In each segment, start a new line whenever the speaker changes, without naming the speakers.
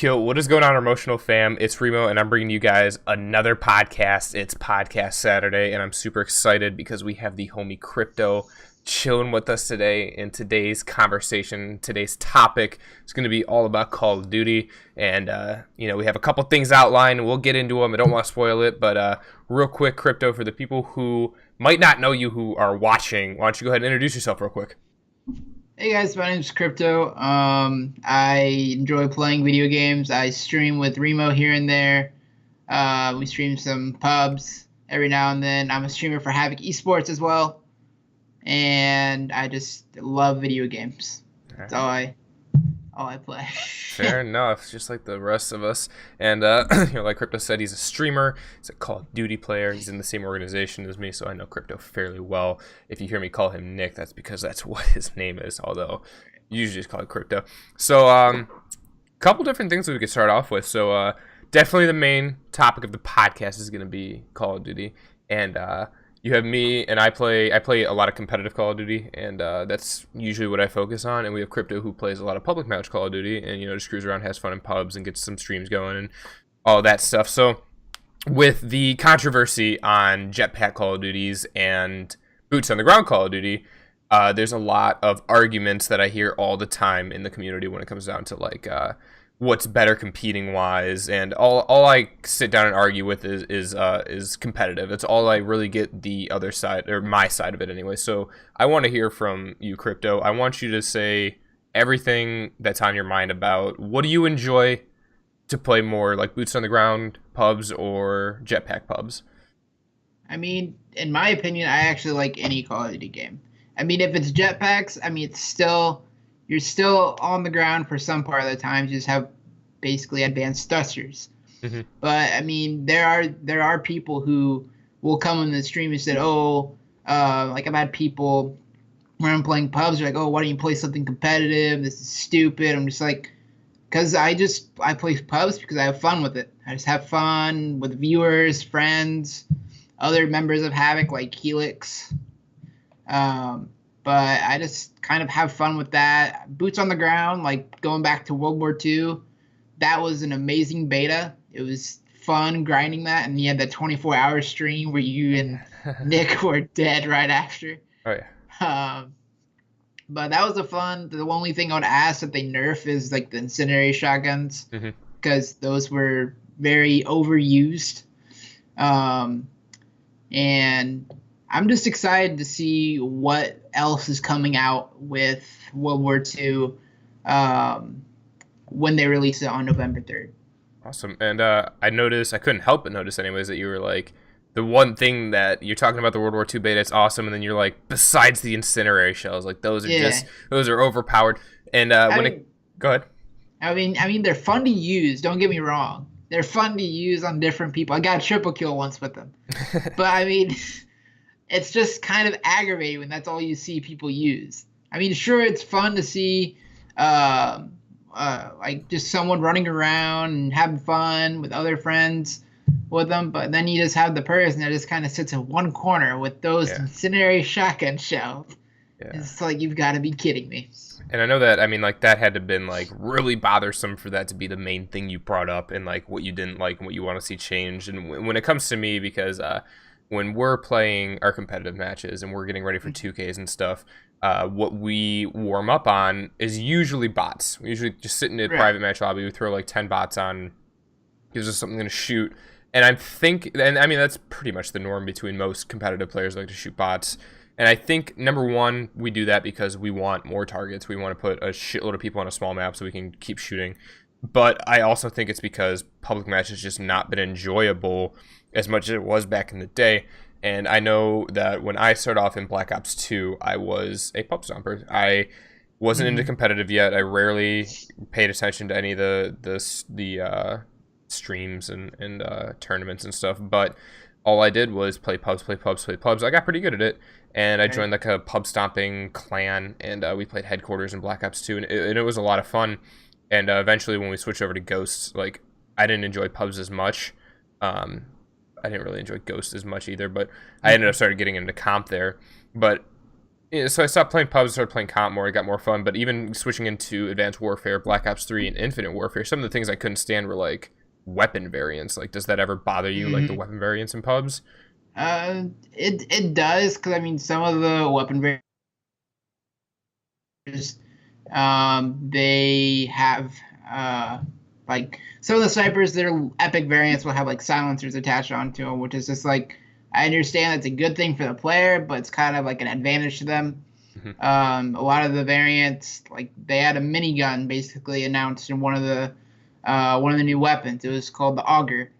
Yo, what is going on, Emotional Fam? It's Remo, and I'm bringing you guys another podcast. It's Podcast Saturday, and I'm super excited because we have the homie Crypto chilling with us today. In today's conversation, today's topic is going to be all about Call of Duty, and we have a couple things outlined. We'll get into them. I don't want to spoil it, but real quick, Crypto, for the people who might not know you who are watching, why don't you go ahead and introduce yourself real quick?
Hey guys, my name's Crypto. I enjoy playing video games. I stream with Remo here and there. We stream some pubs every now and then. I'm a streamer for Havoc Esports as well, and I just love video games. That's all I play.
Fair enough, just like the rest of us. And like Crypto said, he's a streamer. He's a Call of Duty player. He's in the same organization as me, so I know Crypto fairly well. If you hear me call him Nick, that's because that's what his name is. Although usually just call it Crypto. So couple different things that we could start off with. So definitely the main topic of the podcast is going to be Call of Duty, and you have me, and I play a lot of competitive Call of Duty, and that's usually what I focus on. And we have Crypto, who plays a lot of public match Call of Duty, and just cruise around, has fun in pubs, and gets some streams going, and all that stuff. So with the controversy on Jetpack Call of Duties and Boots on the Ground Call of Duty, there's a lot of arguments that I hear all the time in the community when it comes down to like what's better competing wise, and all I sit down and argue with is competitive. It's all I really get the other side, or my side of it anyway. So I want to hear from you, Crypto. I want you to say everything that's on your mind about what do you enjoy to play more, like boots on the ground pubs or jetpack pubs.
I mean, in my opinion, I actually like any Call of Duty game. I mean, if it's jetpacks, I mean, you're still on the ground for some part of the time. You just have basically advanced thrusters.
Mm-hmm.
But I mean, there are people who will come in the stream and said, like I've had people when I'm playing pubs, they're like, oh, why don't you play something competitive? This is stupid. I'm just like, because I play pubs because I have fun with it. I just have fun with viewers, friends, other members of Havoc like Helix. But I just kind of have fun with that. Boots on the ground, like going back to World War II, that was an amazing beta. It was fun grinding that, and you had that 24-hour stream where you and Nick were dead right after.
Oh yeah.
But that was fun. The only thing I would ask that they nerf is like the incendiary shotguns, because those were very overused. And I'm just excited to see what else is coming out with World War II when they release it on November 3rd.
Awesome. And I couldn't help but notice anyways, that you were like, the one thing that you're talking about the World War II beta, it's awesome, and then you're like, besides the incendiary shells, like those are those are overpowered. And go ahead.
I mean, they're fun to use. Don't get me wrong. They're fun to use on different people. I got a triple kill once with them. But I mean, it's just kind of aggravating when that's all you see people use. I mean, sure, it's fun to see like just someone running around and having fun with other friends with them, but then you just have the person that just kind of sits in one corner with those incendiary shotgun shells. Yeah. It's like, you've got to be kidding me.
And I know that, I mean, like, that had to have been, like, really bothersome for that to be the main thing you brought up, and, like, what you didn't like and what you want to see changed. And when it comes to me, because when we're playing our competitive matches and we're getting ready for 2Ks and stuff, what we warm up on is usually bots. We usually just sit in a private match lobby, we throw, like, 10 bots on, gives us something to shoot. And I mean, that's pretty much the norm between most competitive players, like to shoot bots. And I think, number one, we do that because we want more targets. We want to put a shitload of people on a small map so we can keep shooting. But I also think it's because public match has just not been enjoyable as much as it was back in the day. And I know that when I started off in Black Ops 2, I was a pub stomper. I wasn't into competitive yet. I rarely paid attention to any of the streams and tournaments and stuff. But all I did was play pubs. I got pretty good at it. And I joined like a pub stomping clan, and we played headquarters in Black Ops 2, and it was a lot of fun. And eventually, when we switched over to Ghosts, like, I didn't enjoy pubs as much. I didn't really enjoy Ghosts as much either, but I ended up started getting into comp there. But Yeah, so I stopped playing pubs, started playing comp more. It got more fun. But even switching into Advanced Warfare, Black Ops 3, and Infinite Warfare, some of the things I couldn't stand were like weapon variants. Like, does that ever bother you? Like the
Hmm.
weapon variants in pubs?
It does because I mean some of the weapon variants, they have like some of the snipers, their epic variants will have like silencers attached onto them, which is just like I understand that's a good thing for the player, but it's kind of like an advantage to them.
Hmm.
A lot of the variants, like they had a minigun basically announced in one of the new weapons. It was called the auger.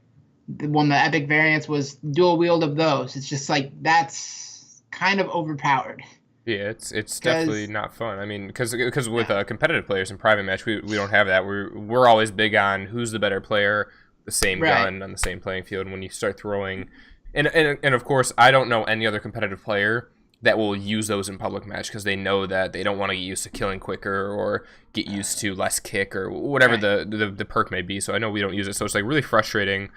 One of the epic variants was dual wield of those. It's just like that's kind of overpowered
Yeah, it's definitely
because
not fun. I mean, because with
no,
competitive players in private match, we don't have that. We're always big on who's the better player, the same
right.
gun on the same playing field. And when you start throwing, and of course, I don't know any other competitive player that will use those in public match because they know that they don't want to get used to killing quicker or get used to less kick or whatever
Right.
the perk may be. So I know we don't use it. So it's like really frustrating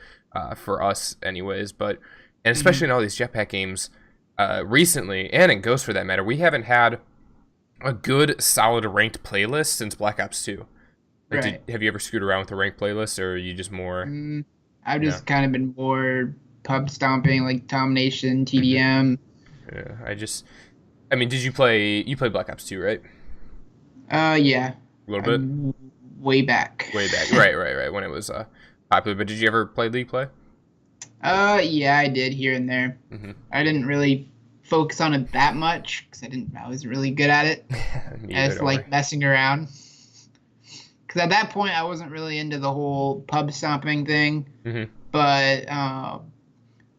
for us, anyways. But and especially
Hmm.
in all these jetpack games recently, and in Ghost for that matter, we haven't had a good, solid ranked playlist since Black Ops 2. Like,
Right.
have you ever screwed around with a ranked playlist, or are you just more,
Mm, I've
no?
just kind of been more pub stomping, like Domination,
Hmm.
TDM.
Yeah, I mean, you play Black Ops 2, right?
Yeah,
A little bit?
I'm way back.
Way back. Right, when it was popular. But did you ever play League play?
Yeah, I did here and there.
Hmm.
I didn't really focus on it that much because I wasn't really good at it.
Me
I
either,
just
don't worry.
like messing around. Because at that point, I wasn't really into the whole pub stomping thing.
Hmm.
But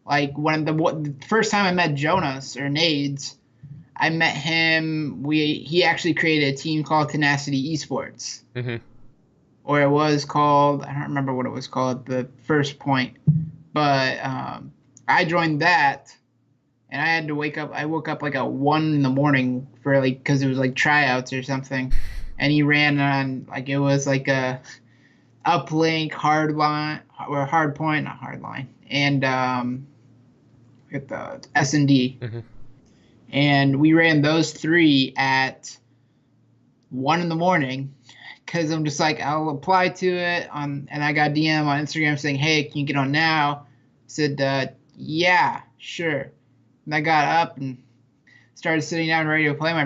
like the first time I met Jonas or Nades, I met him. He actually created a team called Tenacity Esports,
Hmm.
or it was called. I don't remember what it was called. The first point, but I joined that, and I had to wake up. I woke up like at 1 in the morning for like because it was like tryouts or something, and he ran on like it was like a uplink hard line or hard point, not hard line, and at the S&D,
Hmm.
and we ran those three at 1 in the morning because I'm just like I'll apply to it on, and I got DM on Instagram saying, "Hey, can you get on now?" I said, "Yeah, sure." And I got up and started sitting down ready to play. My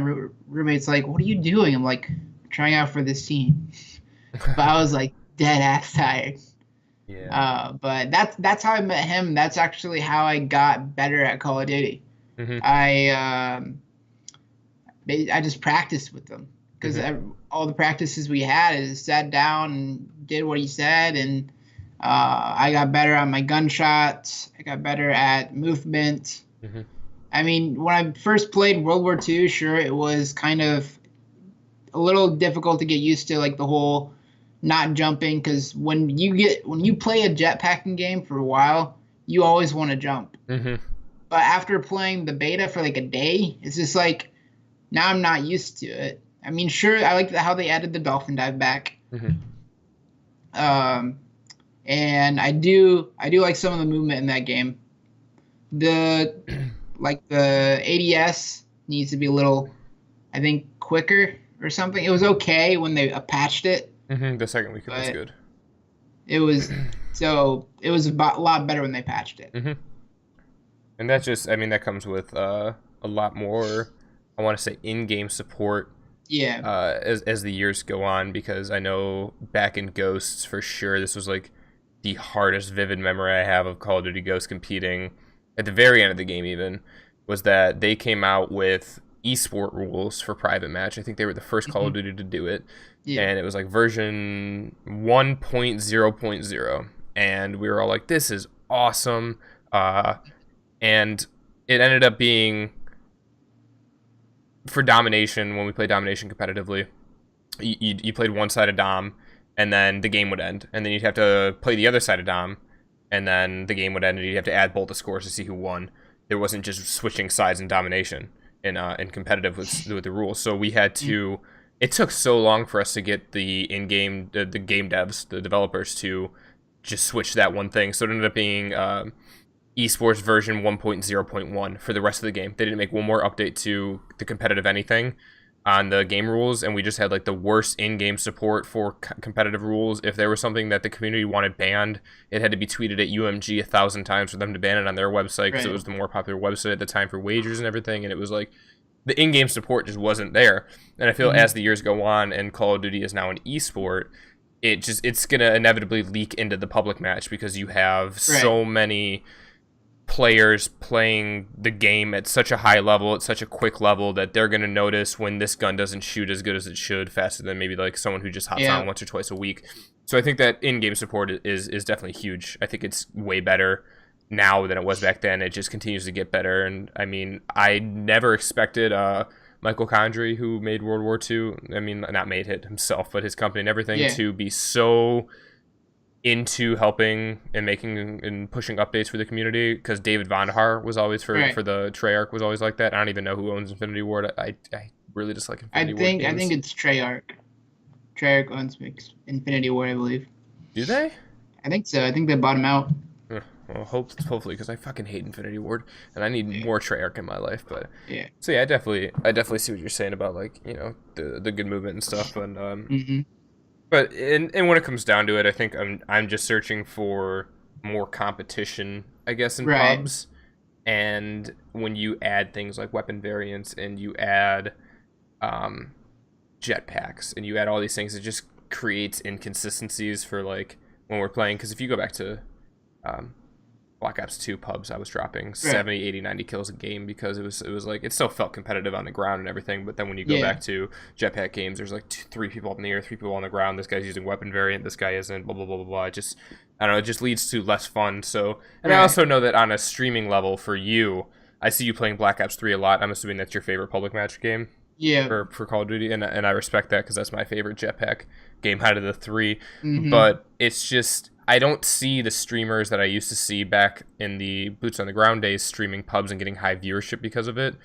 roommate's like, "What are you doing?" I'm like, "Trying out for this team," but I was like dead ass tired.
Yeah.
But that's how I met him. That's actually how I got better at Call of Duty.
Hmm.
I um, I just practiced with them because
Hmm.
all the practices we had is sat down and did what he said, and I got better at my gunshots. I got better at movement.
Hmm.
I mean, when I first played World War II, sure, it was kind of a little difficult to get used to, like the whole not jumping, because when you play a jetpacking game for a while, you always want to jump.
Hmm.
But after playing the beta for like a day, it's just like now I'm not used to it. I mean, sure, I like how they added the dolphin dive back,
Hmm.
um, and I do like some of the movement in that game. The like the ADS needs to be a little, I think, quicker or something. It was okay when they patched it,
Hmm. The second weekend was
but
good.
it was a lot better when they patched it.
Hmm. And that just, I mean, that comes with a lot more, I want to say, in-game support
Yeah.
as the years go on, because I know back in Ghosts for sure this was like the hardest vivid memory I have of Call of Duty Ghosts competing at the very end of the game even was that they came out with esport rules for private match. I think they were the first Call of
Hmm.
Duty to do it,
Yeah.
and it was like version 1.0.0, and we were all like, this is awesome. And it ended up being for domination when we played domination competitively. You played one side of Dom, and then the game would end, and then you'd have to play the other side of Dom, and then the game would end, and you'd have to add both the scores to see who won. There wasn't just switching sides in domination in competitive with the rules. So we had to. It took so long for us to get the in-game the game devs, the developers, to just switch that one thing. So it ended up being esports version 1.0.1 for the rest of the game. They didn't make one more update to the competitive anything on the game rules, and we just had like the worst in-game support for competitive rules. If there was something that the community wanted banned, it had to be tweeted at UMG 1,000 times for them to ban it on their website, because it
Right.
was the more popular website at the time for wagers and everything. And it was like the in-game support just wasn't there. And I feel
Hmm.
as the years go on and Call of Duty is now an esport, it's gonna inevitably leak into the public match, because you have
Right.
so many players playing the game at such a high level, at such a quick level, that they're going to notice when this gun doesn't shoot as good as it should, faster than maybe like someone who just hops on
Yeah.
once or twice a week. So I think that in-game support is definitely huge. I think it's way better now than it was back then. It just continues to get better. And I mean, I never expected Michael Condrey, who made World War II, I mean, not made it himself, but his company and everything,
Yeah.
to be so into helping and making and pushing updates for the community, because David Vonderhaar was always
Right.
for the Treyarch was always like that. I don't even know who owns Infinity Ward. I really dislike
I
Infinity Ward
think I
games.
think it's Treyarch. Treyarch owns Infinity War, I believe.
Do they?
I think so. I think they bought him out.
Well, hopefully, because I fucking hate Infinity Ward and I need
Yeah.
more Treyarch in my life. But
Yeah.
so yeah, I definitely see what you're saying about, like, the good movement and stuff. And
Hmm.
but and when it comes down to it, I think I'm just searching for more competition, I guess, in
Right.
pubs. And when you add things like weapon variants, and you add um, jetpacks, and you add all these things, it just creates inconsistencies for like when we're playing. Because if you go back to um, Black Ops 2 pubs, I was dropping
Right.
70, 80, 90 kills a game, because it was like it still felt competitive on the ground and everything. But then when you go
Yeah.
back to jetpack games, there's like three people up in the air, three people on the ground. This guy's using weapon variant, this guy isn't. Blah blah blah blah blah. It just, I don't know. It just leads to less fun. So, and I
Right.
also know that on a streaming level for you, I see you playing Black Ops 3 a lot. I'm assuming that's your favorite public match game
Yeah.
for Call of Duty, and I respect that, because that's my favorite jetpack game out of the three.
Hmm.
But it's just, I don't see the streamers that I used to see back in the boots on the ground days streaming pubs and getting high viewership because of it.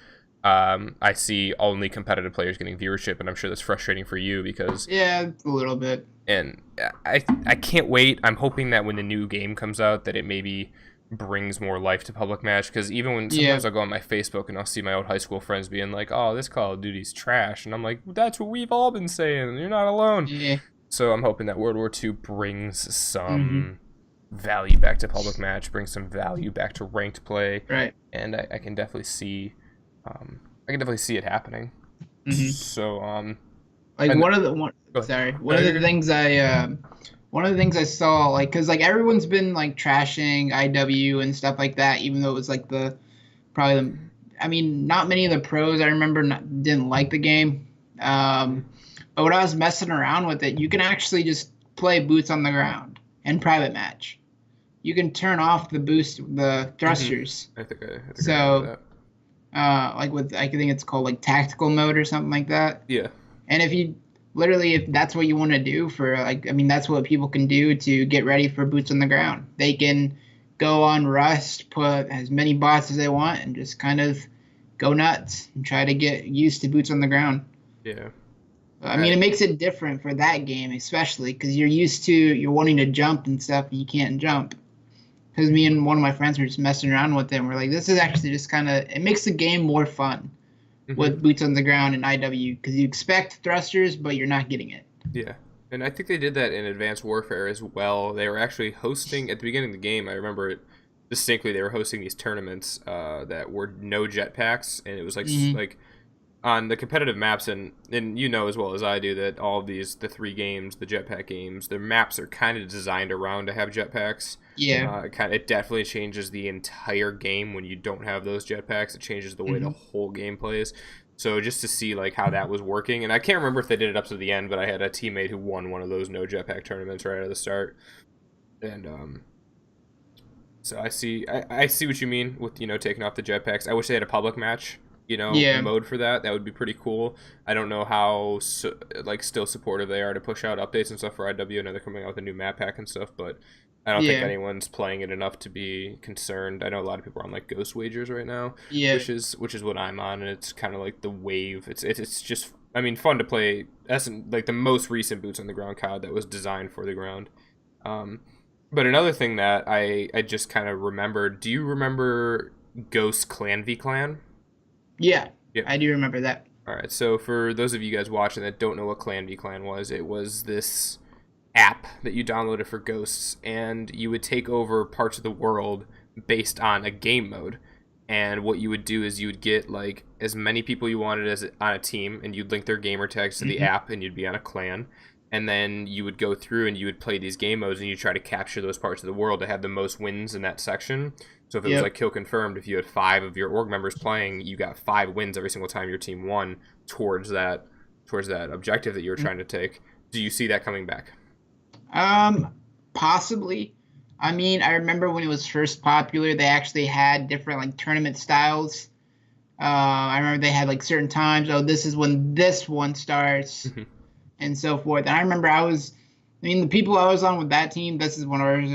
I see only competitive players getting viewership, and I'm sure that's frustrating for you, because
Yeah, a little bit.
and I can't wait. I'm hoping that when the new game comes out, that it maybe brings more life to public match, because even when
Yeah.
sometimes I'll go on my Facebook and I'll see my old high school friends being like, "Oh, this Call of Duty's trash," and I'm like, "That's what we've all been saying. You're not alone."
Yeah.
So I'm hoping that World War II brings
Hmm.
some value back to public match, brings some value back to ranked play,
Right.
and I can definitely see, I can definitely see it happening.
Hmm.
So
Like
and
one of the one.
go ahead.
Sorry.
No, you're good.
One of the things I saw, like, cause like everyone's been like trashing IW and stuff like that, even though it was like the probably the. I mean, not many of the pros I remember didn't like the game. But when I was messing around with it, you can actually just play boots on the ground and private match. You can turn off the
Hmm.
thrusters.
I think I remember
So,
that.
like with I think it's called like tactical mode or something like that.
Yeah.
And if you literally, if that's what you want to do for like, I mean, that's what people can do to get ready for boots on the ground. They can go on Rust, put as many bots as they want, and just kind of go nuts and try to get used to boots on the ground.
Yeah.
I
I
mean, it makes it different for that game, especially because you're wanting to jump and stuff, and you can't jump. Because me and one of my friends were just messing around with it, and we're like, this is actually just kind of, it makes the game more fun
hmm
with boots on the ground and IW because you expect thrusters, but you're not getting it.
Yeah. And I think they did that in Advanced Warfare as well. They were actually hosting at the beginning of the game. I remember it distinctly. They were hosting these tournaments that were no jetpacks, and it was like
Hmm.
like on the competitive maps, and you know as well as I do that all of the three games, the jetpack games, their maps are kind of designed around to have jetpacks.
Yeah.
It definitely changes the entire game when you don't have those jetpacks. It changes the way the
Hmm.
whole game plays. So just to see like how that was working, and I can't remember if they did it up to the end, but I had a teammate who won one of those no jetpack tournaments right out of the start, and so I see what you mean with taking off the jetpacks. I wish they had a public match,
Yeah.
mode for that. That would be pretty cool. I don't know how like still supportive they are to push out updates and stuff for IW. I know they're coming out with a new map pack and stuff, but I don't think
Yeah.
anyone's playing it enough to be concerned. I know a lot of people are on like Ghost Wagers right now,
Yeah.
which is what I'm on, and it's kind of like the wave. It's just, I mean, fun to play. That's like the most recent boots on the ground COD that was designed for the ground. Um, But another thing that I just kind of remembered. Do you remember Ghost Clan v Clan?
Yeah,
Yeah.
I do remember that.
All right. So for those of you guys watching that don't know what Clan v Clan was, it was this app that you downloaded for ghosts, and you would take over parts of the world based on a game mode. And what you would do is you would get like as many people you wanted as on a team, and you'd link their gamer tags to the
Hmm.
app, and you'd be on a clan. And then you would go through and you would play these game modes, and you try to capture those parts of the world to have the most wins in that section. So if it was like
Yep.
kill confirmed, if you had 5 of your org members playing, you got 5 wins every single time your team won towards that objective that you were trying to take. Do you see that coming back?
Possibly. I mean, I remember when it was first popular, they actually had different like tournament styles. I remember they had like certain times. Oh, this is when this one starts, and so forth. And I remember I mean, the people I was on with that team. This is when I was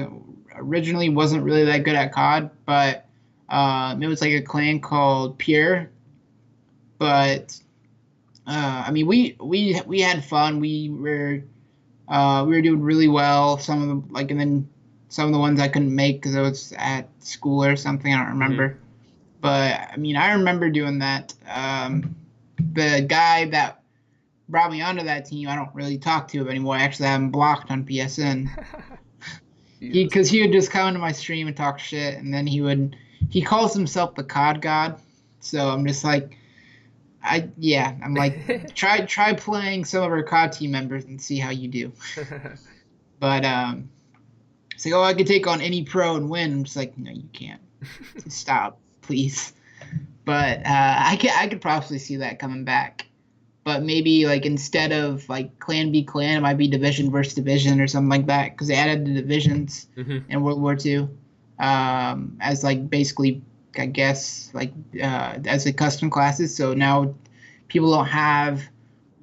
originally wasn't really that good at COD, but it was like a clan called Pure. But I mean, we had fun. We were doing really well. Some of them, like, and then some of the ones I couldn't make because I was at school or something. I don't
Mm-hmm.
remember. But I mean, I remember doing that. The guy that brought me onto that team, I don't really talk to him anymore. I actually have him blocked on PSN.
Jesus.
Because he would just come into my stream and talk shit, and then he calls himself the COD God. So I'm just like, I'm like, try playing some of our COD team members and see how you do. But it's like, oh, I could take on any pro and win. I'm just like, no, you can't. Stop, please. But I could probably see that coming back. But maybe like instead of like clan v clan, it might be division versus division or something like that because they added the divisions
Hmm.
in World War II as like basically I guess like as a custom classes. So now people don't have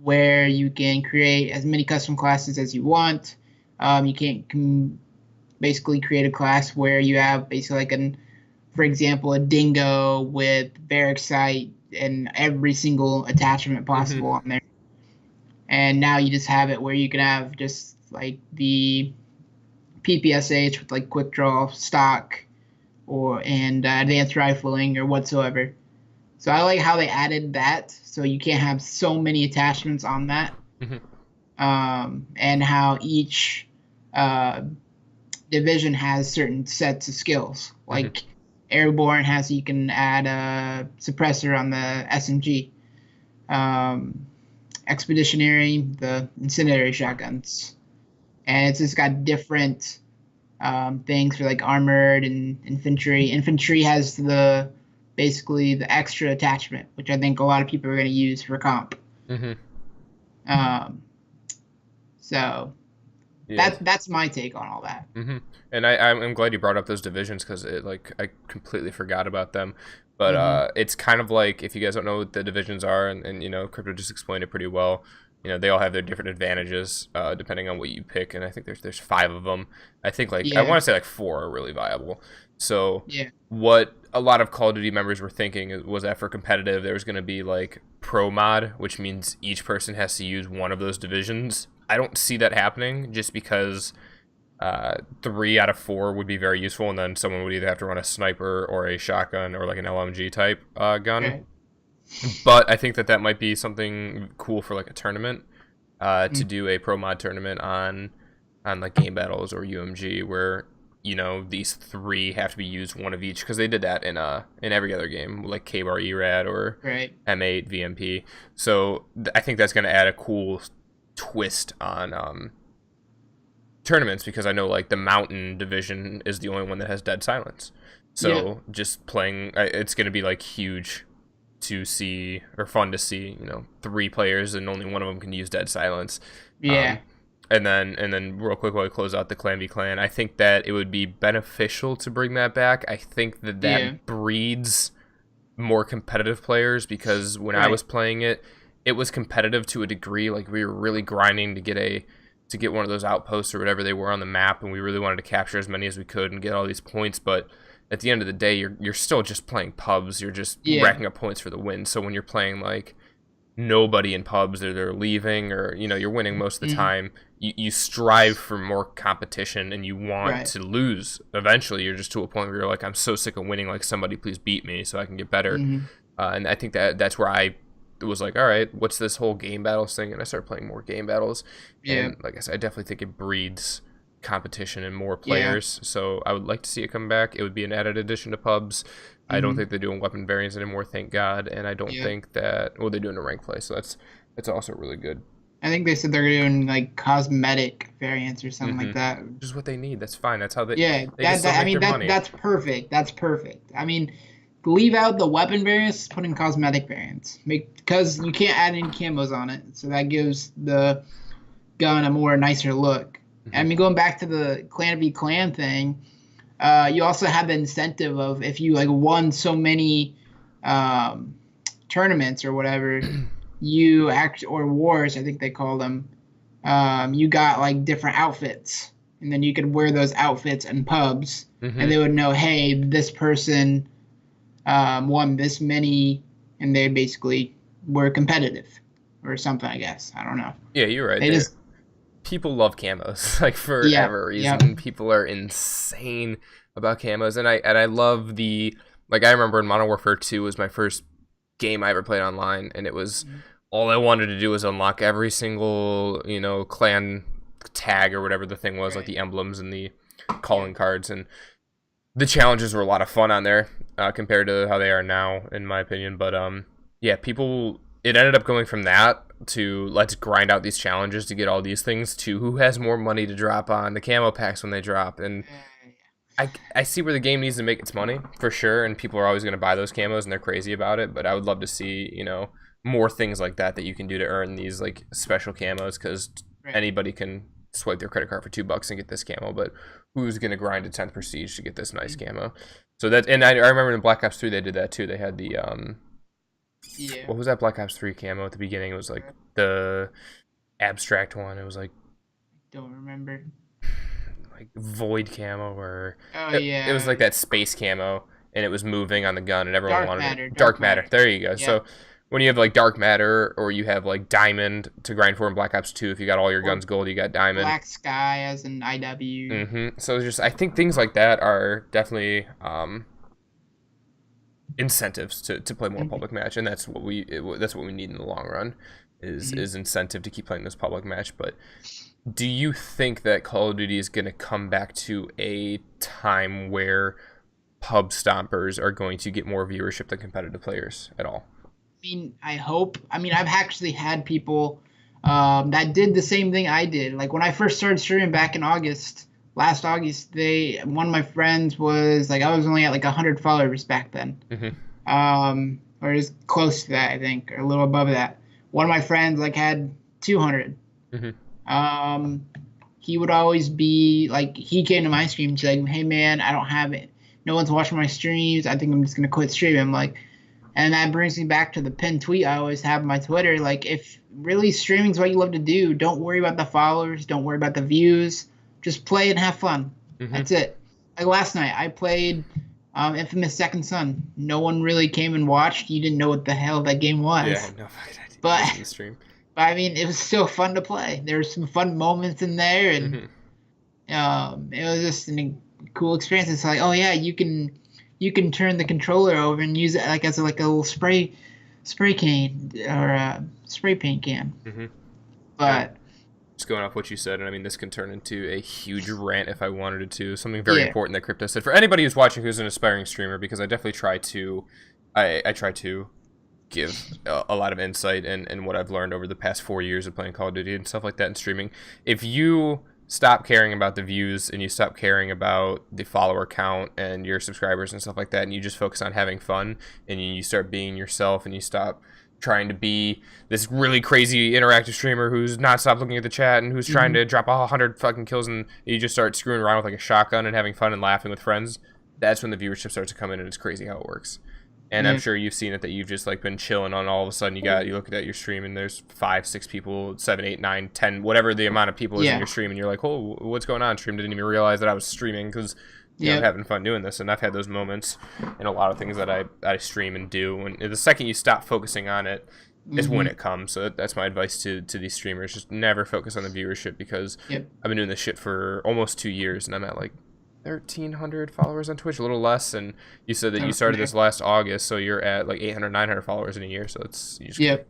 where you can create as many custom classes as you want. You can't basically create a class where you have basically like for example, a dingo with barrack sight and every single attachment
Hmm.
possible on there. And now you just have it where you can have just like the PPSH with like quick draw, stock, or and advanced rifling or whatsoever. So I like how they added that, so you can't have so many attachments on that,
Hmm.
and how each uh, division has certain sets of skills.
Hmm.
Like airborne has you can add a suppressor on the SMG. Um, expeditionary, the incendiary shotguns, and it's just got different things for like armored and infantry. Infantry has the basically the extra attachment, which I think a lot of people are going to use for comp.
Hmm.
Um, so
Yes.
that's my take on all that.
Hmm. And I'm glad you brought up those divisions because it like I completely forgot about them. But
Hmm.
it's kind of like if you guys don't know what the divisions are, and you know, Crypto just explained it pretty well. You know, they all have their different advantages depending on what you pick, and I think there's 5 of them. I think like I
Yeah,
want to say like 4 are really viable. So
yeah,
what a lot of Call of Duty members were thinking was that for competitive there was going to be like pro mod, which means each person has to use one of those divisions. I don't see that happening just because 3 out of 4 would be very useful, and then someone would either have to run a sniper or a shotgun or like an LMG type gun.
right.
But I think that that might be something cool for like a tournament to
Mm.
do a pro mod tournament on like game battles or UMG where you know these 3 have to be used one of each because they did that in every other game like K-Bar ERAD or
Right.
M8 VMP. So I think that's going to add a cool twist on tournaments because I know like the mountain division is the only one that has dead silence.
Yeah.
So just playing, it's going to be like huge to see or fun to see. You know, 3 players and only one of them can use dead silence.
Yeah.
Um, and then real quick while we close out the clan v clan, I think that it would be beneficial to bring that back. I think that
Yeah.
that breeds more competitive players because when I
Right.
was playing it, it was competitive to a degree. Like we were really grinding to get one of those outposts or whatever they were on the map, and we really wanted to capture as many as we could and get all these points. But at the end of the day, you're still just playing pubs. You're just
Yeah.
racking up points for the win. So when you're playing like nobody in pubs, or they're leaving, or you're winning most of the
Mm-hmm.
time. You strive for more competition, and you want
Right.
to lose. Eventually, you're just to a point where you're like, I'm so sick of winning. Like, somebody please beat me so I can get better.
Mm-hmm.
And I think that's where I was like, all right, what's this whole game battles thing? And I started playing more game battles,
Yeah.
and like I said, I definitely think it breeds competition and more
Yeah.
players. So I would like to see it come back. It would be an added addition to pubs. I don't
Mm-hmm.
think they're doing weapon variants anymore, thank God. And I don't
Yeah.
think that they're doing a rank play, so that's also really good.
I think they said they're doing like cosmetic variants or something like
Mm-hmm.
that.
Just what they need. That's fine. That's how they
Yeah,
they can still
I
make
mean
their money.
that's perfect. That's perfect. I mean, leave out the weapon variants, put in cosmetic variants. Make because you can't add any camos on it, so that gives the gun a more nicer look. I
Mm-hmm.
mean, going back to the clan v clan thing, you also have the incentive of if you like won so many um, tournaments or whatever, you act or wars, I think they call them. You got like different outfits, and then you could wear those outfits in pubs, and
Mm-hmm.
they would know, hey, this person won this many, and they basically were competitive or something. I guess I don't know.
Yeah, you're right.
They just
People love camos like for
yeah,
whatever
yep.
reason. People are insane about camos, and I love the like. I remember in Modern Warfare 2 was my first game I ever played online, and it was all I wanted to do was unlock every single clan tag or whatever the thing was, like
Right.
the emblems and the
Yeah.
calling cards, and the challenges were a lot of fun on there compared to how they are now, in my opinion. But yeah, people. It ended up going from that to let's grind out these challenges to get all these things to who has more money to drop on the camo packs when they drop. And I see where the game needs to make its money for sure, and people are always going to buy those camos and they're crazy about it. But I would love to see more things like that you can do to earn these like special camos, because
Right.
anybody can swipe their credit card for $2 and get this camo, but who's gonna grind a 10th prestige to get this nice
Mhm.
camo? So that, and I remember in Black Ops 3 they did that too. They had the
Yeah.
what was that Black Ops 3 camo at the beginning? It was like the abstract one. It was
Don't remember.
like void camo, or
Oh
it was
yeah.
like that space camo, and it was moving on the gun, and everyone
Dark
wanted
matter.
it.
Dark
Dark matter.
matter.
There you go.
Yeah.
So when you have like dark matter, or you have like diamond to grind for in Black Ops 2, if you got all your
Or
guns gold, you got diamond.
Black Sky as an IW.
So it's just I think things like that are definitely incentives to play more
Mhm.
public match, and that's what we need in the long run
Mhm.
is incentive to keep playing this public match. But do you think that Call of Duty is going to come back to a time where pub stompers are going to get more viewership than competitive players at all?
I mean, I hope. I mean, I've actually had people that did the same thing I did. Like when I first started streaming back in August, last August, one of my friends was like, I was only at like 100 followers back then,
Mm-hmm.
or just close to that, I think, or a little above that. One of my friends like had 200.
Mm-hmm.
Um, he would always be like, he came to my stream saying, "Hey man, I don't have it. No one's watching my streams. I think I'm just gonna quit streaming." I'm like, and that brings me back to the pinned tweet I always have on my Twitter. Like, if really streaming's what you love to do, don't worry about the followers, don't worry about the views. Just play and have fun.
Mm-hmm.
That's it. Like last night, I played Infamous Second Son. No one really came and watched. You didn't know what the hell that game
Yeah, I
was.
have no fucking idea.
But,
This is the stream.
I mean, it was still fun to play. There were some fun moments in there, and
Mm-hmm.
it was just a cool experience. It's like, oh yeah, you can turn the controller over and use it like as a little spray can or a spray paint can.
Mm-hmm.
But
Just going off what you said, and I mean, this can turn into a huge rant if I wanted it to. Something very
yeah,
important that Crypto said for anybody who's watching who's an aspiring streamer, because I definitely try to, I try to give a lot of insight and what I've learned over the past 4 years of playing Call of Duty and stuff like that and streaming. If you stop caring about the views and you stop caring about the follower count and your subscribers and stuff like that, and you just focus on having fun, and you start being yourself, and you stop trying to be this really crazy interactive streamer who's not stop looking at the chat and who's trying to drop 100 fucking kills, and you just start screwing around with like a shotgun and having fun and laughing with friends, that's when the viewership starts to come in, and it's crazy how it works. And I'm
yeah,
sure you've seen it, that you've just like been chilling on, all of a sudden you look at your stream and there's 5, 6 people, 7, 8, 9, 10, whatever the amount of people is in
yeah,
your stream, and you're like, oh, what's going on? Stream didn't even realize that I was streaming because I'm
yeah,
having fun doing this. And I've had those moments in a lot of things that I stream and do. And the second you stop focusing on it, is when
Mm-hmm.
it comes. So that's my advice to these streamers. Just never focus on the viewership, because
Yep.
I've been doing this shit for almost 2 years, and I'm at like 1,300 followers on Twitch, a little less. And you said that you started
Okay.
this last August, so you're at like 800, 900 followers in a year. So it's you just gotta
Yep.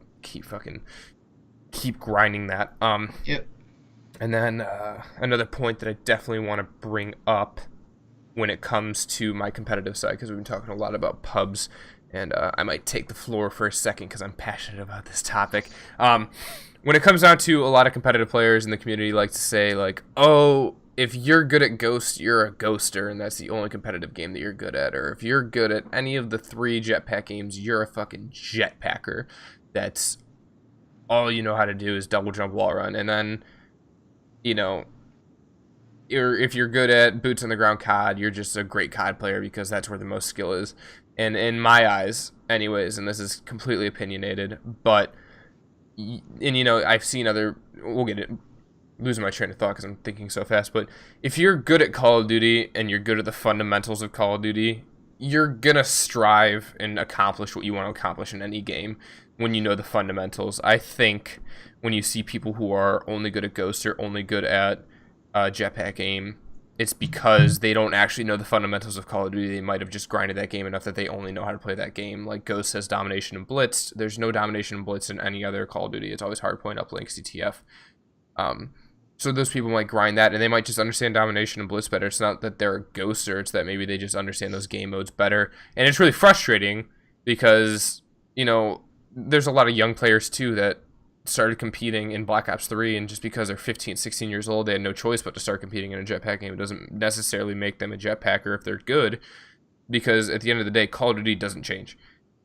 keep grinding that.
Yep.
And then another point that I definitely want to bring up when it comes to my competitive side, because we've been talking a lot about pubs, and I might take the floor for a second because I'm passionate about this topic. When it comes down to, a lot of competitive players in the community like to say, like, oh, if you're good at Ghost, you're a ghoster, and that's the only competitive game that you're good at. Or if you're good at any of the 3 jetpack games, you're a fucking jetpacker. That's all you know how to do is double jump, wall run. And then, you know, if you're good at boots on the ground COD, you're just a great COD player, because that's where the most skill is. And in my eyes, anyways, and this is completely opinionated, but, and I've seen other, we'll get it, losing my train of thought because I'm thinking so fast, but if you're good at Call of Duty and you're good at the fundamentals of Call of Duty, you're gonna strive and accomplish what you want to accomplish in any game when you know the fundamentals. I think when you see people who are only good at Ghost or only good at jetpack aim, it's because they don't actually know the fundamentals of Call of Duty. They might have just grinded that game enough that they only know how to play that game. Like Ghost has domination and blitz. There's no domination and blitz in any other Call of Duty. It's always hardpoint, uplink, CTF. So those people might grind that, and they might just understand domination and blitz better. It's not that they're a ghoster, it's that maybe they just understand those game modes better. And it's really frustrating because, there's a lot of young players too that started competing in Black Ops 3, and just because they're 15, 16 years old, they had no choice but to start competing in a jetpack game. It doesn't necessarily make them a jetpacker if they're good, because at the end of the day, Call of Duty doesn't change.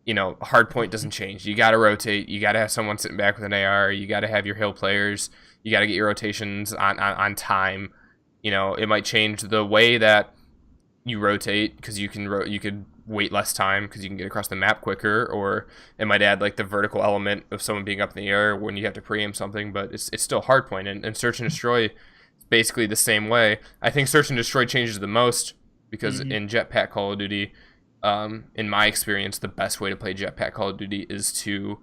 Hardpoint doesn't change. You got to rotate. You got to have someone sitting back with an AR. You got to have your hill players. You got to get your rotations on time. It might change the way that you rotate, because you could wait less time because you can get across the map quicker, or it might add like the vertical element of someone being up in the air when you have to pre-aim something, but it's still hardpoint. And search and destroy is basically the same way. I think search and destroy changes the most because in Jetpack Call of Duty, in my experience, the best way to play Jetpack Call of Duty is to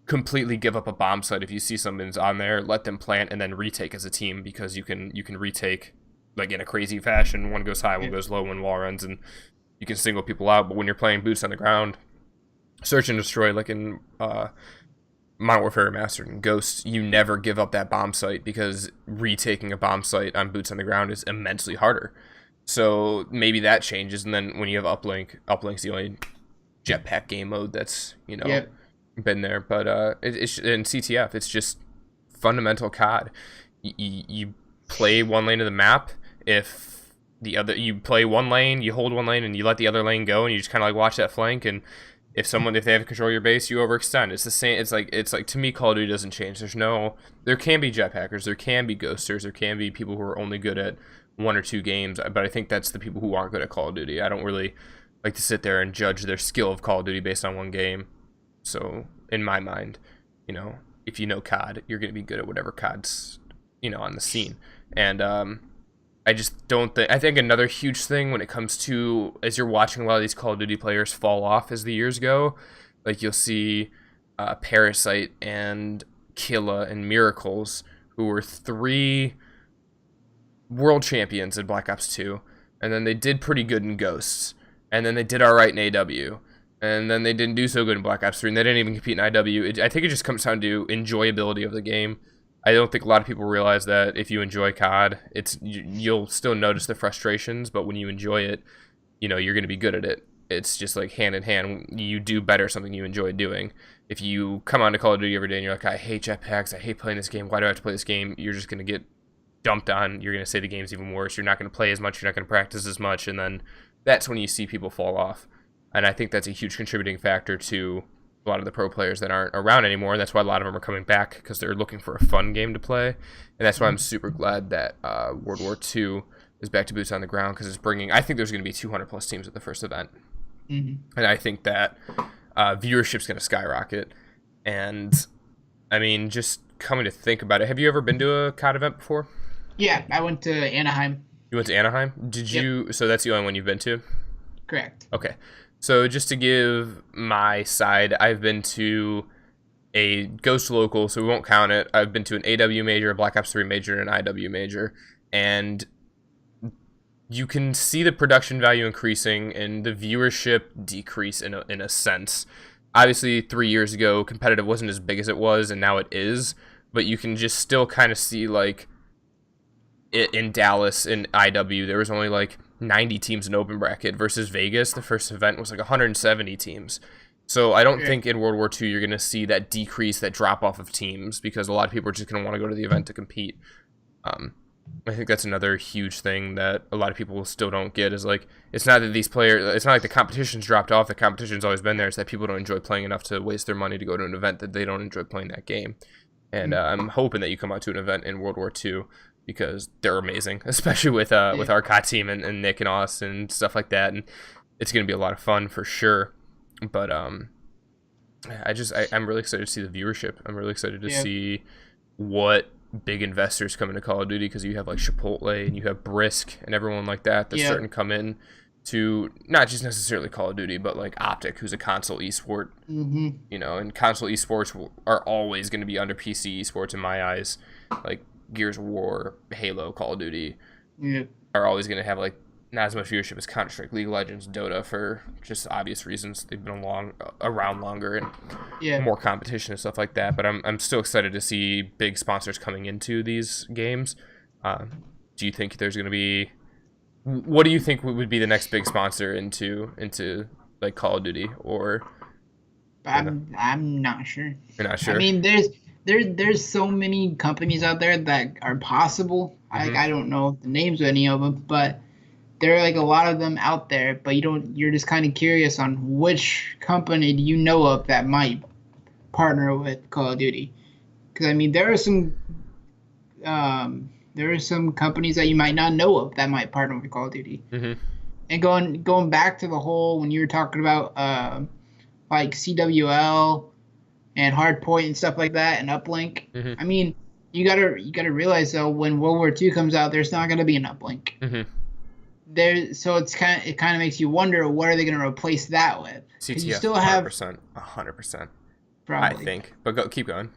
completely give up a bomb site. If you see someone's on there, let them plant and then retake as a team, because you can retake like in a crazy fashion. One goes high, one goes low, one wall runs, and you can single people out. But when you're playing boots on the ground, search and destroy, like in Modern Warfare Remastered and Ghost, you never give up that bomb site, because retaking a bomb site on boots on the ground is immensely harder. So maybe that changes, and then when you have uplink's the only jetpack game mode that's been there. But it's in CTF, it's just fundamental COD. You play one lane of the map. If you play one lane, you hold one lane, and you let the other lane go, and you just kind of like watch that flank. And if they have control of your base, you overextend. It's the same. It's like to me, Call of Duty doesn't change. There can be jetpackers, there can be ghosters, there can be people who are only good at 1 or 2 games, but I think that's the people who aren't good at Call of Duty. I don't really like to sit there and judge their skill of Call of Duty based on one game. So in my mind, if you know COD, you're going to be good at whatever COD's on the scene. And I just don't think. I think another huge thing when it comes to, as you're watching a lot of these Call of Duty players fall off as the years go, like you'll see Parasite and Killa and Miracles, who were 3 world champions in Black Ops 2, and then they did pretty good in Ghosts, and then they did alright in AW, and then they didn't do so good in Black Ops 3, and they didn't even compete in IW. I think it just comes down to enjoyability of the game. I don't think a lot of people realize that if you enjoy COD, you'll still notice the frustrations, but when you enjoy it, you're going to be good at it. It's just like hand in hand. You do better something you enjoy doing. If you come on to Call of Duty every day and you're like, I hate jetpacks, I hate playing this game, why do I have to play this game? You're just going to get dumped on. You're going to say the game's even worse. You're not going to play as much. You're not going to practice as much. And then that's when you see people fall off. And I think that's a huge contributing factor to a lot of the pro players that aren't around anymore. That's why a lot of them are coming back, because they're looking for a fun game to play. And that's why I'm super glad that World War II is back to boots on the ground, because it's bringing, I think there's going to be 200 plus teams at the first event. And I think that viewership's going to skyrocket. And I mean, just coming to think about it, have you ever been to a COD event before?
Yeah, I went to Anaheim.
You went to Anaheim? Did you? So that's the only one you've been to?
Correct.
Okay. So just to give my side, I've been to a Ghost local, so we won't count it. I've been to an AW major, a Black Ops 3 major, and an IW major, and you can see the production value increasing and the viewership decrease in a sense. Obviously, 3 years ago, competitive wasn't as big as it was, and now it is. But you can just still kind of see like in Dallas in IW, there was only like 90 teams in open bracket versus Vegas. The first event was like 170 teams. So I don't think in World War II you're going to see that decrease, that drop off of teams, because a lot of people are just going to want to go to the event to compete. I think that's another huge thing that a lot of people still don't get is like, it's not that these players, it's not like the competition's dropped off. The competition's always been there. It's that people don't enjoy playing enough to waste their money to go to an event that they don't enjoy playing that game. And I'm hoping that you come out to an event in World War II because they're amazing, especially with our COT team and Nick and us and stuff like that. And it's going to be a lot of fun for sure. But I'm really excited to see the viewership. I'm really excited to see what big investors come into Call of Duty, because you have like Chipotle and you have Brisk and everyone like that that's starting to come in to not just necessarily Call of Duty, but like Optic, who's a console esport. You know, and console esports are always going to be under PC esports in my eyes. Like Gears of War, Halo, Call of Duty are always going to have like not as much viewership as Counter-Strike, League of Legends, Dota, for just obvious reasons. They've been around longer and more competition and stuff like that. But I'm still excited to see big sponsors coming into these games. Do you think there's going to be... What do you think would be the next big sponsor into like Call of Duty? Or
I'm not sure.
You're not sure?
I mean, there's so many companies out there that are possible. I don't know the names of any of them, but there are like a lot of them out there, but you're just kind of curious on which company do you know of that might partner with Call of Duty. Because I mean, there are some companies that you might not know of that might partner with Call of Duty. And going back to the whole, when you were talking about like CWL and Hardpoint and stuff like that and Uplink, I mean, you gotta realize though, when World War II comes out, there's not gonna be an Uplink. So it kind of makes you wonder, what are they going to replace that with?
CTF,
you still have
100%,
probably.
I think. But keep going.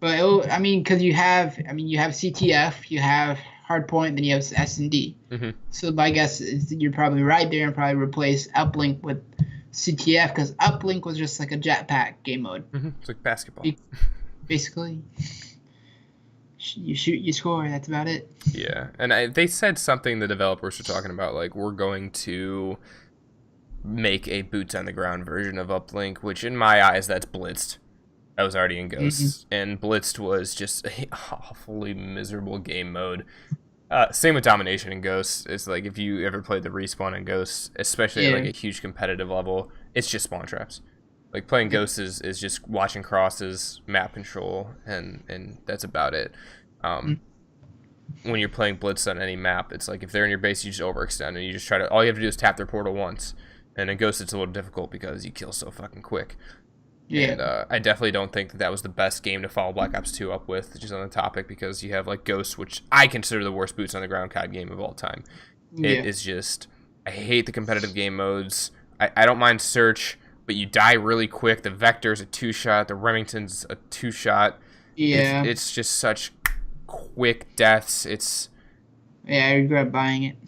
But because you have CTF, you have Hardpoint, then you have S&D. So my guess is that you're probably right there and probably replace Uplink with CTF, because Uplink was just like a jetpack game mode.
It's like basketball.
Basically. You shoot, you score. That's about it.
Yeah, and they said something, the developers were talking about, like, we're going to make a boots on the ground version of Uplink, which in my eyes, that's Blitzed. That was already in Ghosts, and Blitzed was just a awfully miserable game mode. Same with Domination in Ghosts. It's like, if you ever played the respawn in Ghosts, especially at like a huge competitive level, it's just spawn traps. Like, playing Ghosts is just watching crosses, map control, and that's about it. When you're playing Blitz on any map, it's like, if they're in your base, you just overextend, and you just try to... All you have to do is tap their portal once. And in Ghosts, it's a little difficult because you kill so fucking quick. And I definitely don't think that was the best game to follow Black Ops 2 up with, just on the topic, because you have, like, Ghosts, which I consider the worst boots-on-the-ground COD game of all time. It is just... I hate the competitive game modes. I don't mind Search... But you die really quick. The Vector's a 2-shot. The Remington's a 2-shot.
Yeah.
It's just such quick deaths. It's...
Yeah, I regret buying it.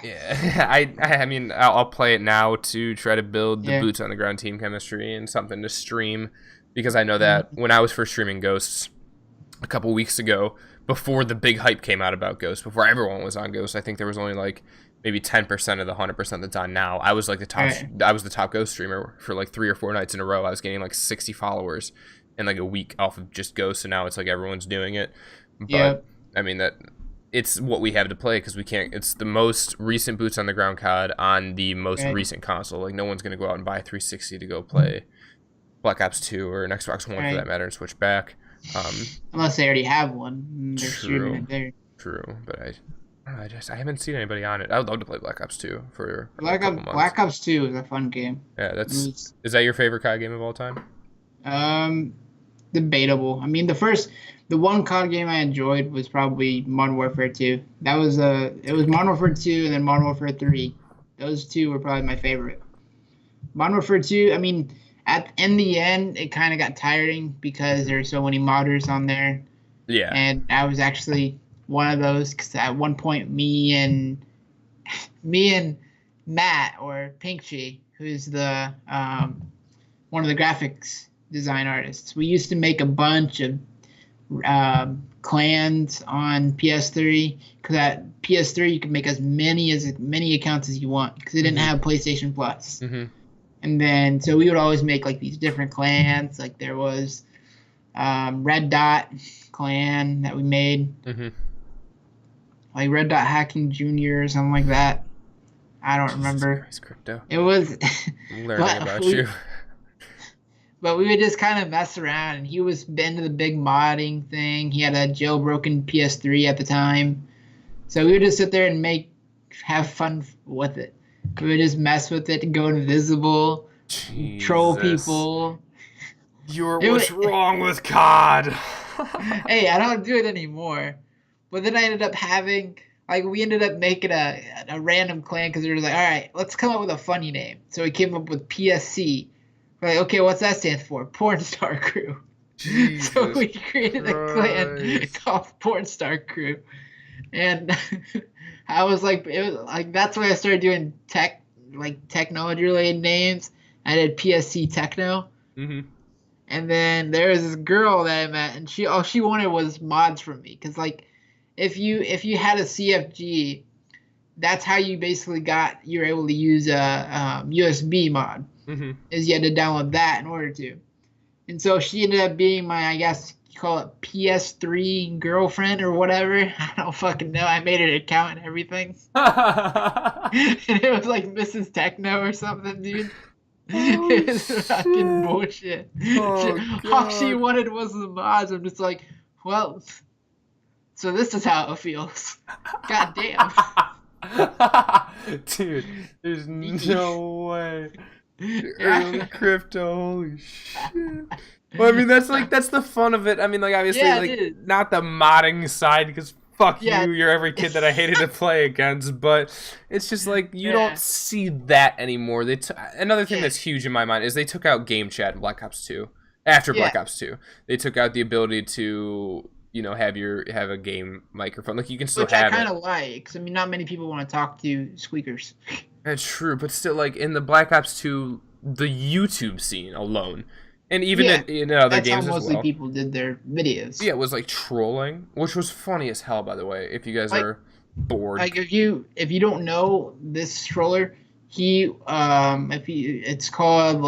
Yeah. I mean, I'll play it now to try to build the boots on the ground team chemistry and something to stream. Because I know that when I was first streaming Ghosts a couple weeks ago, before the big hype came out about Ghosts, before everyone was on Ghosts, I think there was only like... maybe 10% of the 100% that's on now. I was like the top. I was the top Ghost streamer for like 3 or 4 nights in a row. I was getting like 60 followers in like a week off of just Ghost, and now it's like everyone's doing it. But I mean, that it's what we have to play, because we can't. It's the most recent boots on the ground COD on the most recent console. Like, no one's gonna go out and buy a 360 to go play Black Ops 2 or an Xbox One for that matter and switch back.
Unless they already have one. They're shooting it there.
True, but I haven't seen anybody on it. I would love to play Black Ops 2 for
Black Ops 2 is a fun game.
Yeah, is that your favorite COD game of all time?
Debatable. I mean, the one COD game I enjoyed was probably Modern Warfare 2. It was Modern Warfare 2 and then Modern Warfare 3. Those two were probably my favorite. Modern Warfare 2, I mean, in the end, it kind of got tiring because there's so many modders on there,
Yeah.
and I was actually one of those because at one point, me and Matt or Pinkchi, who's the one of the graphics design artists, we used to make a bunch of clans on PS3 because at PS3 you could make as many accounts as you want because it didn't have PlayStation Plus. And then so we would always make like these different clans. Like there was Red Dot clan that we made, like Red Dot Hacking Junior or something like that. I don't remember.
Christ, Crypto.
It was
I'm learning about you.
But we would just kind of mess around, and he was into the big modding thing. He had a jailbroken PS3 at the time, so we would just sit there and have fun with it. We would just mess with it and go invisible, troll people.
What's wrong with COD?
Hey, I don't do it anymore. But then I ended up we ended up making a random clan because we were like, all right, let's come up with a funny name. So we came up with PSC. We're like, okay, what's that stand for? Porn Star Crew. So we created a clan called Porn Star Crew. And I was like, that's why I started doing technology related names. I did PSC Techno. And then there was this girl that I met, and all she wanted was mods from me. Because if you had a CFG, that's how you basically you were able to use a USB mod. Is you had to download that in order to. And so she ended up being my, I guess you call it PS3 girlfriend or whatever. I don't fucking know. I made an account and everything. And it was like Mrs. Techno or something, dude. It was fucking bullshit. All she wanted was the mods. I'm just like, well, so this is how it feels. God damn.
Dude, there's no way. Early crypto, holy shit. Well, I mean, that's the fun of it. I mean, obviously, not the modding side, because fuck you, you're every kid that I hated to play against, but it's just you don't see that anymore. Another thing that's huge in my mind is they took out game chat in Black Ops 2. After Black Ops 2, they took out the ability to have a game microphone. You can still have it. Which I
kind of like, because I mean, not many people want to talk to squeakers.
That's true, but still, in the Black Ops 2, the YouTube scene alone, and even in other games as well. That's how
mostly people did their videos.
Yeah, it was trolling, which was funny as hell, by the way. If you guys are bored,
if you don't know this troller, it's called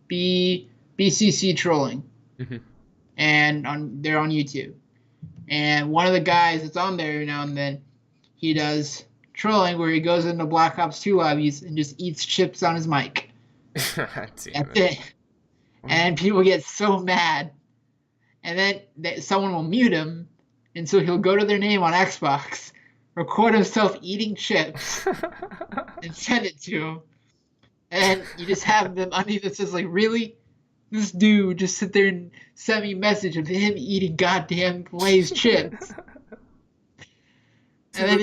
BCC trolling, and they're on YouTube, and one of the guys that's on there every now and then, he does trolling where he goes into Black Ops 2 lobbies and just eats chips on his mic. That's it. And people get so mad. And then someone will mute him, and so he'll go to their name on Xbox, record himself eating chips, and send it to him. And you just have them underneath that says, really? This dude just sit there and send me a message of him eating goddamn Lay's chips. And then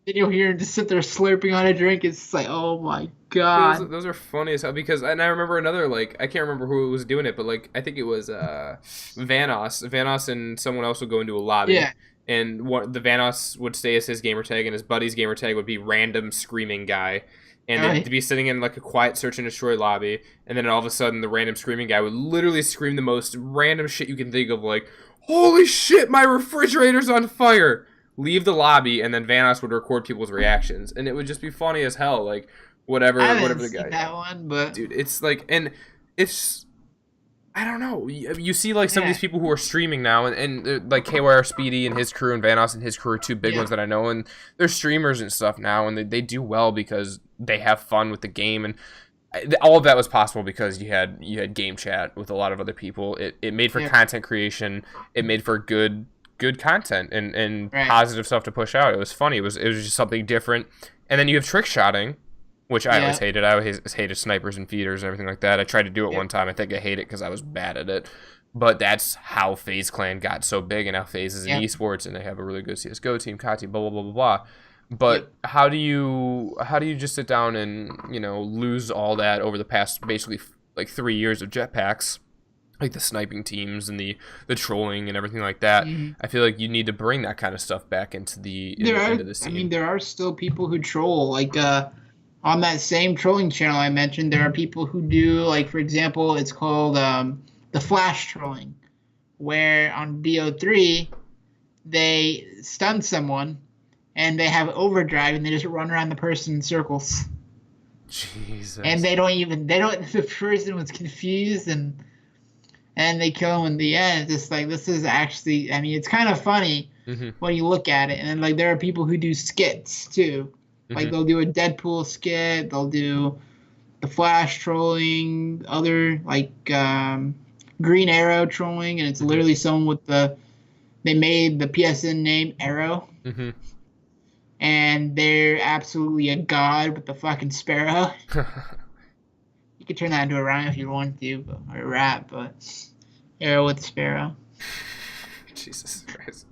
you'll hear him just sit there slurping on a drink. It's just oh my god.
Those are funny as hell because, and I remember another, I can't remember who was doing it, but I think it was Vanos. Vanos and someone else would go into a lobby.
Yeah.
And the Vanos would stay as his gamer tag, and his buddy's gamer tag would be random screaming guy. And then to be sitting in a quiet search and destroy lobby, and then all of a sudden the random screaming guy would literally scream the most random shit you can think of, holy shit, my refrigerator's on fire! Leave the lobby, and then Vanos would record people's reactions, and it would just be funny as hell. Whatever the guy.
That one, but
dude, it's and it's I don't know. You see some of these people who are streaming now, and KYR Speedy and his crew and Vanos and his crew are two big ones that I know, and they're streamers and stuff now, and they do well because they have fun with the game, and all of that was possible because you had game chat with a lot of other people. It made for content creation. It made for good content and positive stuff to push out. It was funny. It was just something different. And then you have trick shotting, which I always hated. I always hated snipers and feeders and everything like that. I tried to do it one time. I think I hate it because I was bad at it. But that's how FaZe Clan got so big, and now FaZe is in esports, and they have a really good CSGO team, COD team, blah blah blah blah blah. But how do you just sit down and lose all that over the past basically like 3 years of jetpacks, like the sniping teams and the trolling and everything like that.
Mhm.
I feel like you need to bring that kind of stuff back into into the
I mean,
scene.
there are still people who troll. Like, on that same trolling channel I mentioned, there are people who do, like, for example, it's called the flash trolling, where on BO3 they stun someone and they have overdrive and they just run around the person in circles. And
Jesus.
the person was confused and they kill him in the end. It's just like, this is actually, I mean, it's kind of funny
Hmm.
when you look at it. And then, like, there are people who do skits too. Like,
Hmm.
they'll do a Deadpool skit, they'll do the Flash trolling, other, like, Green Arrow trolling, and it's
Hmm.
literally someone with they made the PSN name Arrow,
Hmm.
and they're absolutely a god with the fucking sparrow. You could turn that into a rhyme if you want to, or a rap, but Arrow with Sparrow.
Jesus Christ.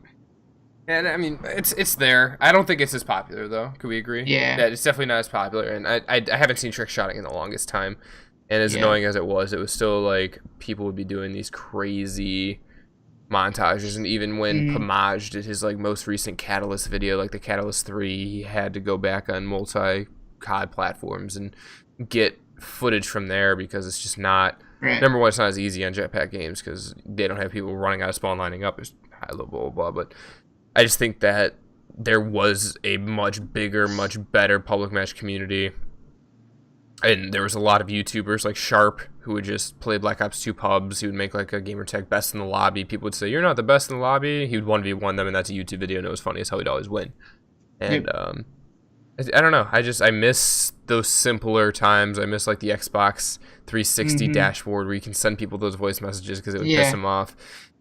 And I mean, it's there. I don't think it's as popular though. Could we agree?
Yeah,
Yeah, it's definitely not as popular. And I haven't seen trick shotting in the longest time. And as
yeah.
annoying as it was still like people would be doing these crazy montages. And even when
Mm,
Pamaj did his like most recent Catalyst video, like the Catalyst 3, he had to go back on multi COD platforms and get footage from there because it's just not.
right.
Number one, it's not as easy on Jetpack games because they don't have people running out of spawn lining up. It's high level, blah, blah, blah. But I just think that there was a much bigger, much better public match community. And there was a lot of YouTubers like Sharp who would just play Black Ops 2 pubs. He would make like a gamertag best in the lobby. People would say, "You're not the best in the lobby." He would 1v1 them, and that's a YouTube video, and it was funny as how he'd always win. And
Yep.
I don't know. I miss those simpler times. I miss like the Xbox 360
Mm-hmm.
dashboard where you can send people those voice messages because it would piss
Yeah.
them off,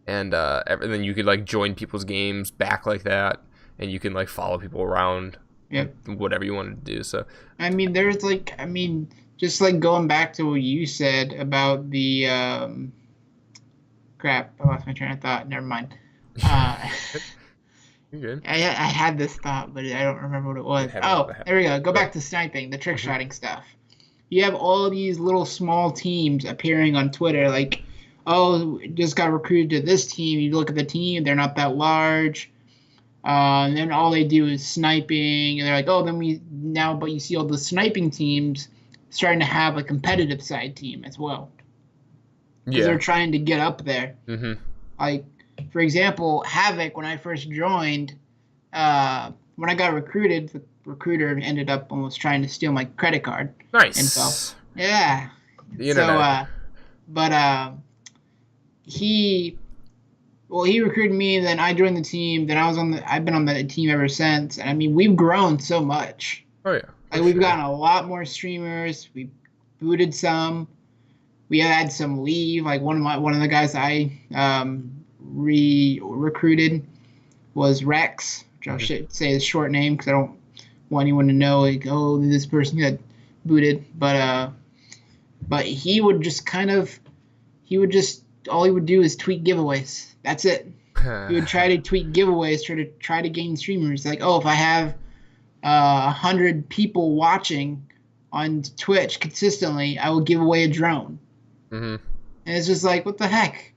and then you could like join people's games back like that, and you can like follow people around,
Yep.
whatever you wanted to do. So
I mean, there's like, just like going back to what you said about the crap. I lost my train of thought. Never mind. Uh,
you're good.
I had this thought, but I don't remember what it
It
was.
happens.
Oh, there we go. Go back to sniping, the trick
Mm-hmm.
shotting stuff. You have all these little small teams appearing on Twitter, like, oh, just got recruited to this team. You look at the team, they're not that large. And then all they do is sniping, and they're like, oh, then we now, but you see all the sniping teams starting to have a competitive side team as well, because they're
Yeah.
trying to get up there.
Mm-hmm.
Like, for example, Havoc, when I first joined, when I got recruited, the recruiter ended up almost trying to steal my credit card info.
Nice.
Yeah.
The
So,
internet.
but he, well, he recruited me, and then I joined the team. Then I've been on the team ever since. And I mean, we've grown so much.
Oh yeah.
Like,
For
we've
sure.
gotten a lot more streamers. We booted some. We had some leave. Like, one of the guys I recruited was Rex, which I
Mhm.
should say his short name because I don't want anyone to know, like, oh, this person got booted. But he would just all he would do is tweet giveaways. That's it. He would try to tweet giveaways, try to gain streamers. Like, oh, if I have 100 people watching on Twitch consistently, I will give away a drone.
Mhm.
And it's just like, what the heck?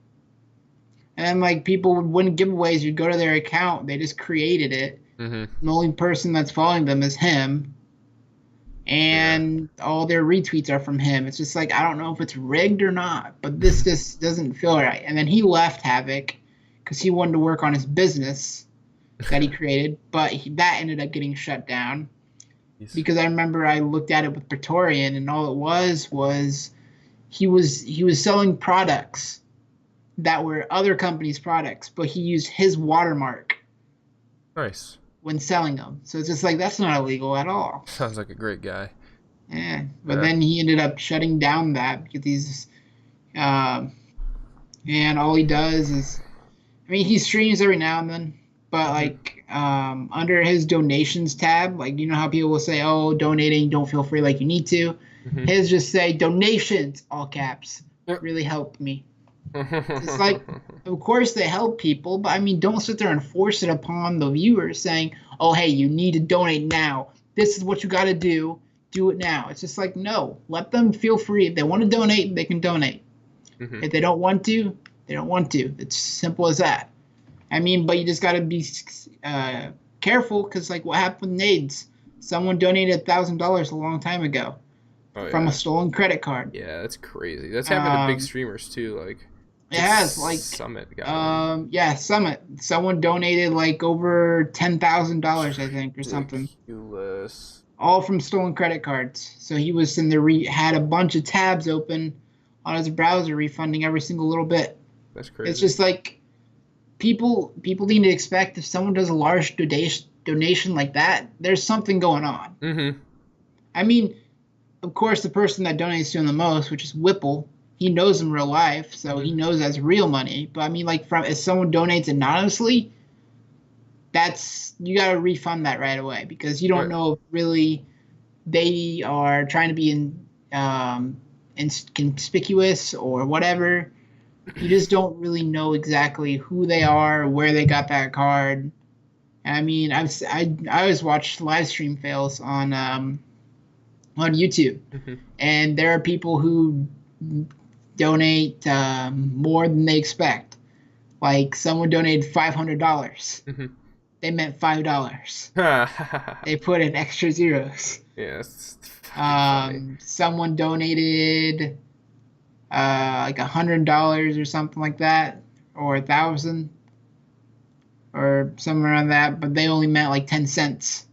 And then, like, people would win giveaways. You'd go to their account. They just created it.
Mhm.
The only person that's following them is him. And all their retweets are from him. It's just like, I don't know if it's rigged or not, but this just doesn't feel right. And then he left Havoc because he wanted to work on his business that he created, but that ended up getting shut down because I remember I looked at it with Praetorian, and all it was he was selling products that were other companies' products, but he used his watermark
Nice.
when selling them. So it's just like, that's not illegal at all.
Sounds like a great guy.
Yeah, but
Yeah.
then he ended up shutting down that because and all he does is, I mean, he streams every now and then, but like under his donations tab, like, you know how people will say, oh, donating, don't feel free like you need to.
Mhm.
His just say donations, all caps.
Yep.
Really helped me. It's like, of course they help people, but I mean, don't sit there and force it upon the viewers saying, oh, hey, you need to donate now. This is what you got to do. do it now. It's just like, no, let them feel free. If they want to donate, they can donate.
Hmm.
If they don't want to, they don't want to. It's simple as that. I mean, but you just got to be careful because, like, what happened with Nades? Someone donated $1,000 a long time ago
Oh
from a
yeah.
stolen credit card.
Yeah, that's crazy. That's happened to big
Um,
streamers too. Like, I
it
think
has like,
Summit got one.
yeah, Summit. Someone donated like over $10,000, I think, or something,
Ridiculous.
all from stolen credit cards. So he was in the had a bunch of tabs open on his browser, refunding every single little bit.
That's
It's
crazy.
just like people need to expect if someone does a large donation like that, there's something going on.
Mm-hmm.
I mean, of course, the person that donates to him the most, which is Whipple, he knows in real life, so
Mm-hmm.
he knows that's real money. But I mean, like, from if someone donates anonymously, that's you got to refund that right away because you don't
Right.
know if really they are trying to be inconspicuous or whatever. You just don't really know exactly who they are, where they got that card. I mean, I always watch live stream fails on YouTube,
Mm-hmm.
and there are people who donate more than they expect. Like someone donated $500.
Mm-hmm.
They meant $5.
yeah,
They put in extra zeros.
it's fucking funny.
Someone donated like $100 or something like that, or 1,000 or somewhere around that, but they only meant like 10 cents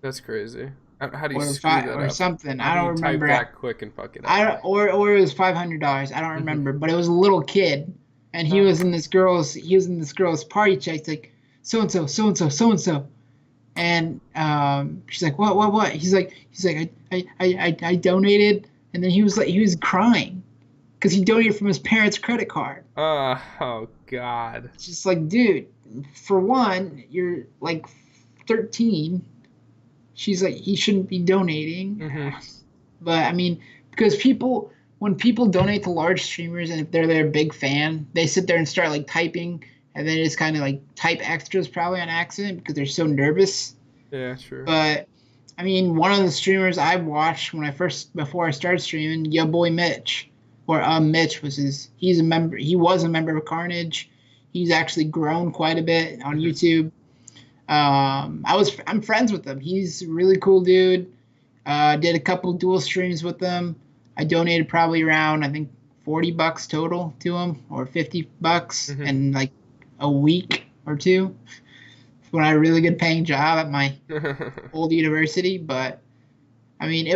That's crazy. How do you
or
screw
five
that
or
up?
something.
How
I
do you
don't
type
remember.
that quick and fuck it up?
I don't, or it was $500. I don't
Mm-hmm.
remember, but it was a little kid, and he was in this girl's party chat. It's like so and so, so and so, so and so, and she's like, what? He's like, I donated, and then he was crying because he donated from his parents' credit card.
Oh God.
It's just like, dude, for one, you're like 13. She's like, he shouldn't be donating.
Mm-hmm.
But I mean, because when people donate to large streamers and if they're their big fan, they sit there and start like typing and then just kind of like type extras probably on accident because they're so nervous.
Yeah, true.
But I mean, one of the streamers I watched before I started streaming, your boy Mitch, or Mitch was he's a member, he was a member of Carnage. He's actually grown quite a bit on
Mm-hmm.
YouTube. I'm friends with him. He's a really cool dude. Did a couple dual streams with them. I donated probably around I think $40 total to him or $50 in like a week or two when I had a really good paying job at my
Mm-hmm.
old university. But I mean,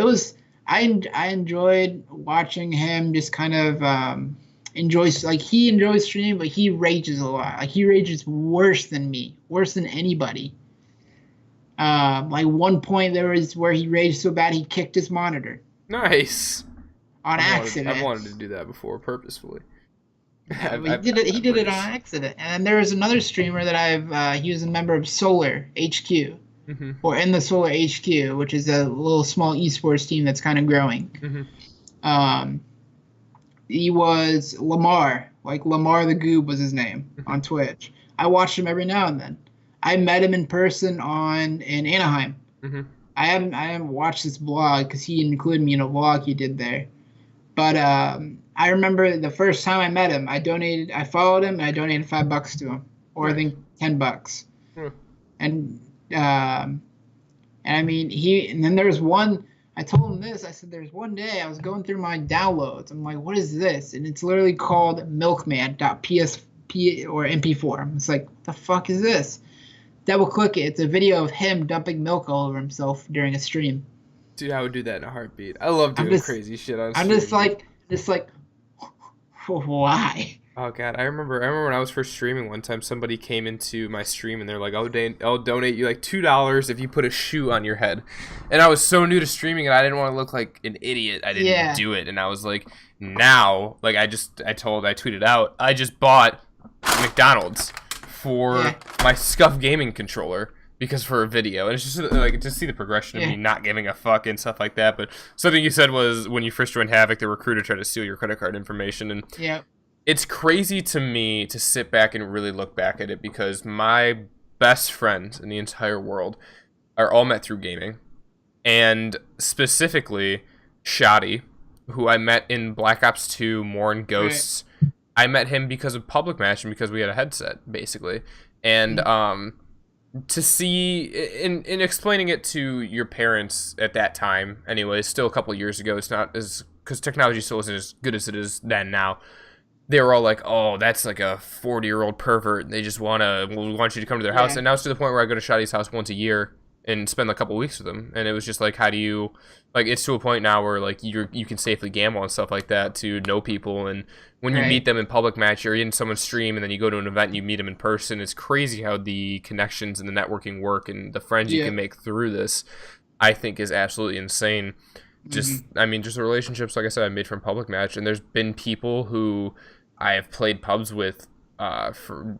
I enjoyed watching him just kind of enjoys like he enjoys streaming, but he rages a lot. Like he rages worse than me, worse than anybody. Like one point there was where he raged so bad he kicked his monitor
Nice.
on
I've
accident.
wanted to do that before purposefully.
Yeah,
I've,
but he
I've,
did it. He
I've
did it on
raged.
accident. And there was another streamer that he was a member of Solar HQ,
Mm-hmm.
or in the Solar HQ, which is a little small esports team that's kind of growing.
Mm-hmm.
Um, he was Lamar, like Lamar the Goob was his name
Mm-hmm.
on Twitch. I watched him every now and then. I met him in person in Anaheim.
Mm-hmm.
I haven't watched this vlog because he included me in a vlog he did there. But I remember the first time I met him, I followed him, and I donated $5 to him, or I
Nice.
think $10.
Hmm.
And and I mean and then there was one. I told him this. I said there's one day I was going through my downloads. I'm like, what is this? And it's literally called milkman.psp or MP4. It's like, what the fuck is this? Double click it. It's a video of him dumping milk all over himself during a stream.
Dude, I would do that in a heartbeat. I love
I'm
doing
just
crazy shit on
I'm
stream.
just like, why?
Oh God, I remember when I was first streaming one time somebody came into my stream and they're like, I'll donate you like $2 if you put a shoe on your head. And I was so new to streaming and I didn't want to look like an idiot. I didn't
Yeah.
do it. And I was like, now, like I tweeted out, I just bought McDonald's for
Yeah.
my Scuff gaming controller because for a video. And it's just like to see the progression of
Yeah.
me not giving a fuck and stuff like that. But something you said was when you first joined Havoc, the recruiter tried to steal your credit card information, and
Yeah.
it's crazy to me to sit back and really look back at it because my best friends in the entire world are all met through gaming. and specifically Shoddy, who I met in Black Ops 2, More and
Right.
Ghosts. I met him because of Public Match and because we had a headset, basically. And to see in explaining it to your parents at that time, anyway, still a couple years ago, it's not as because technology still isn't as good as it is then now. They were all like, "Oh, that's like a 40-year-old pervert. And they just want you to come to their house."
Yeah.
And now it's to the point where I go to Shoddy's house once a year and spend a couple weeks with him. And it was just like, how do you like? It's to a point now where like you can safely gamble and stuff like that to know people. And when you meet
Right.
them in public match, you're in someone's stream, and then you go to an event and you meet them in person. It's crazy how the connections and the networking work and the friends you
Yeah.
can make through this. I think is absolutely insane. Just
Mm-hmm.
I mean, just the relationships, like I said, I made from public match, and there's been people who I have played pubs with for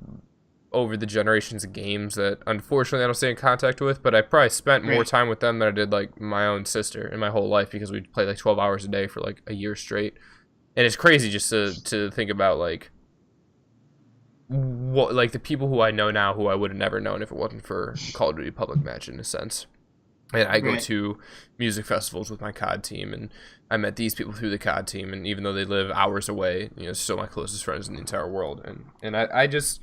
over the generations of games that unfortunately I don't stay in contact with, but I probably spent more
Right.
time with them than I did like my own sister in my whole life because we'd play like 12 hours a day for like a year straight. And it's crazy just to think about like what like the people who I know now who I would have never known if it wasn't for Call of Duty public match in a sense. And I go
Right.
to music festivals with my COD team, and I met these people through the COD team. And even though they live hours away, still my closest friends in the entire world. And I just,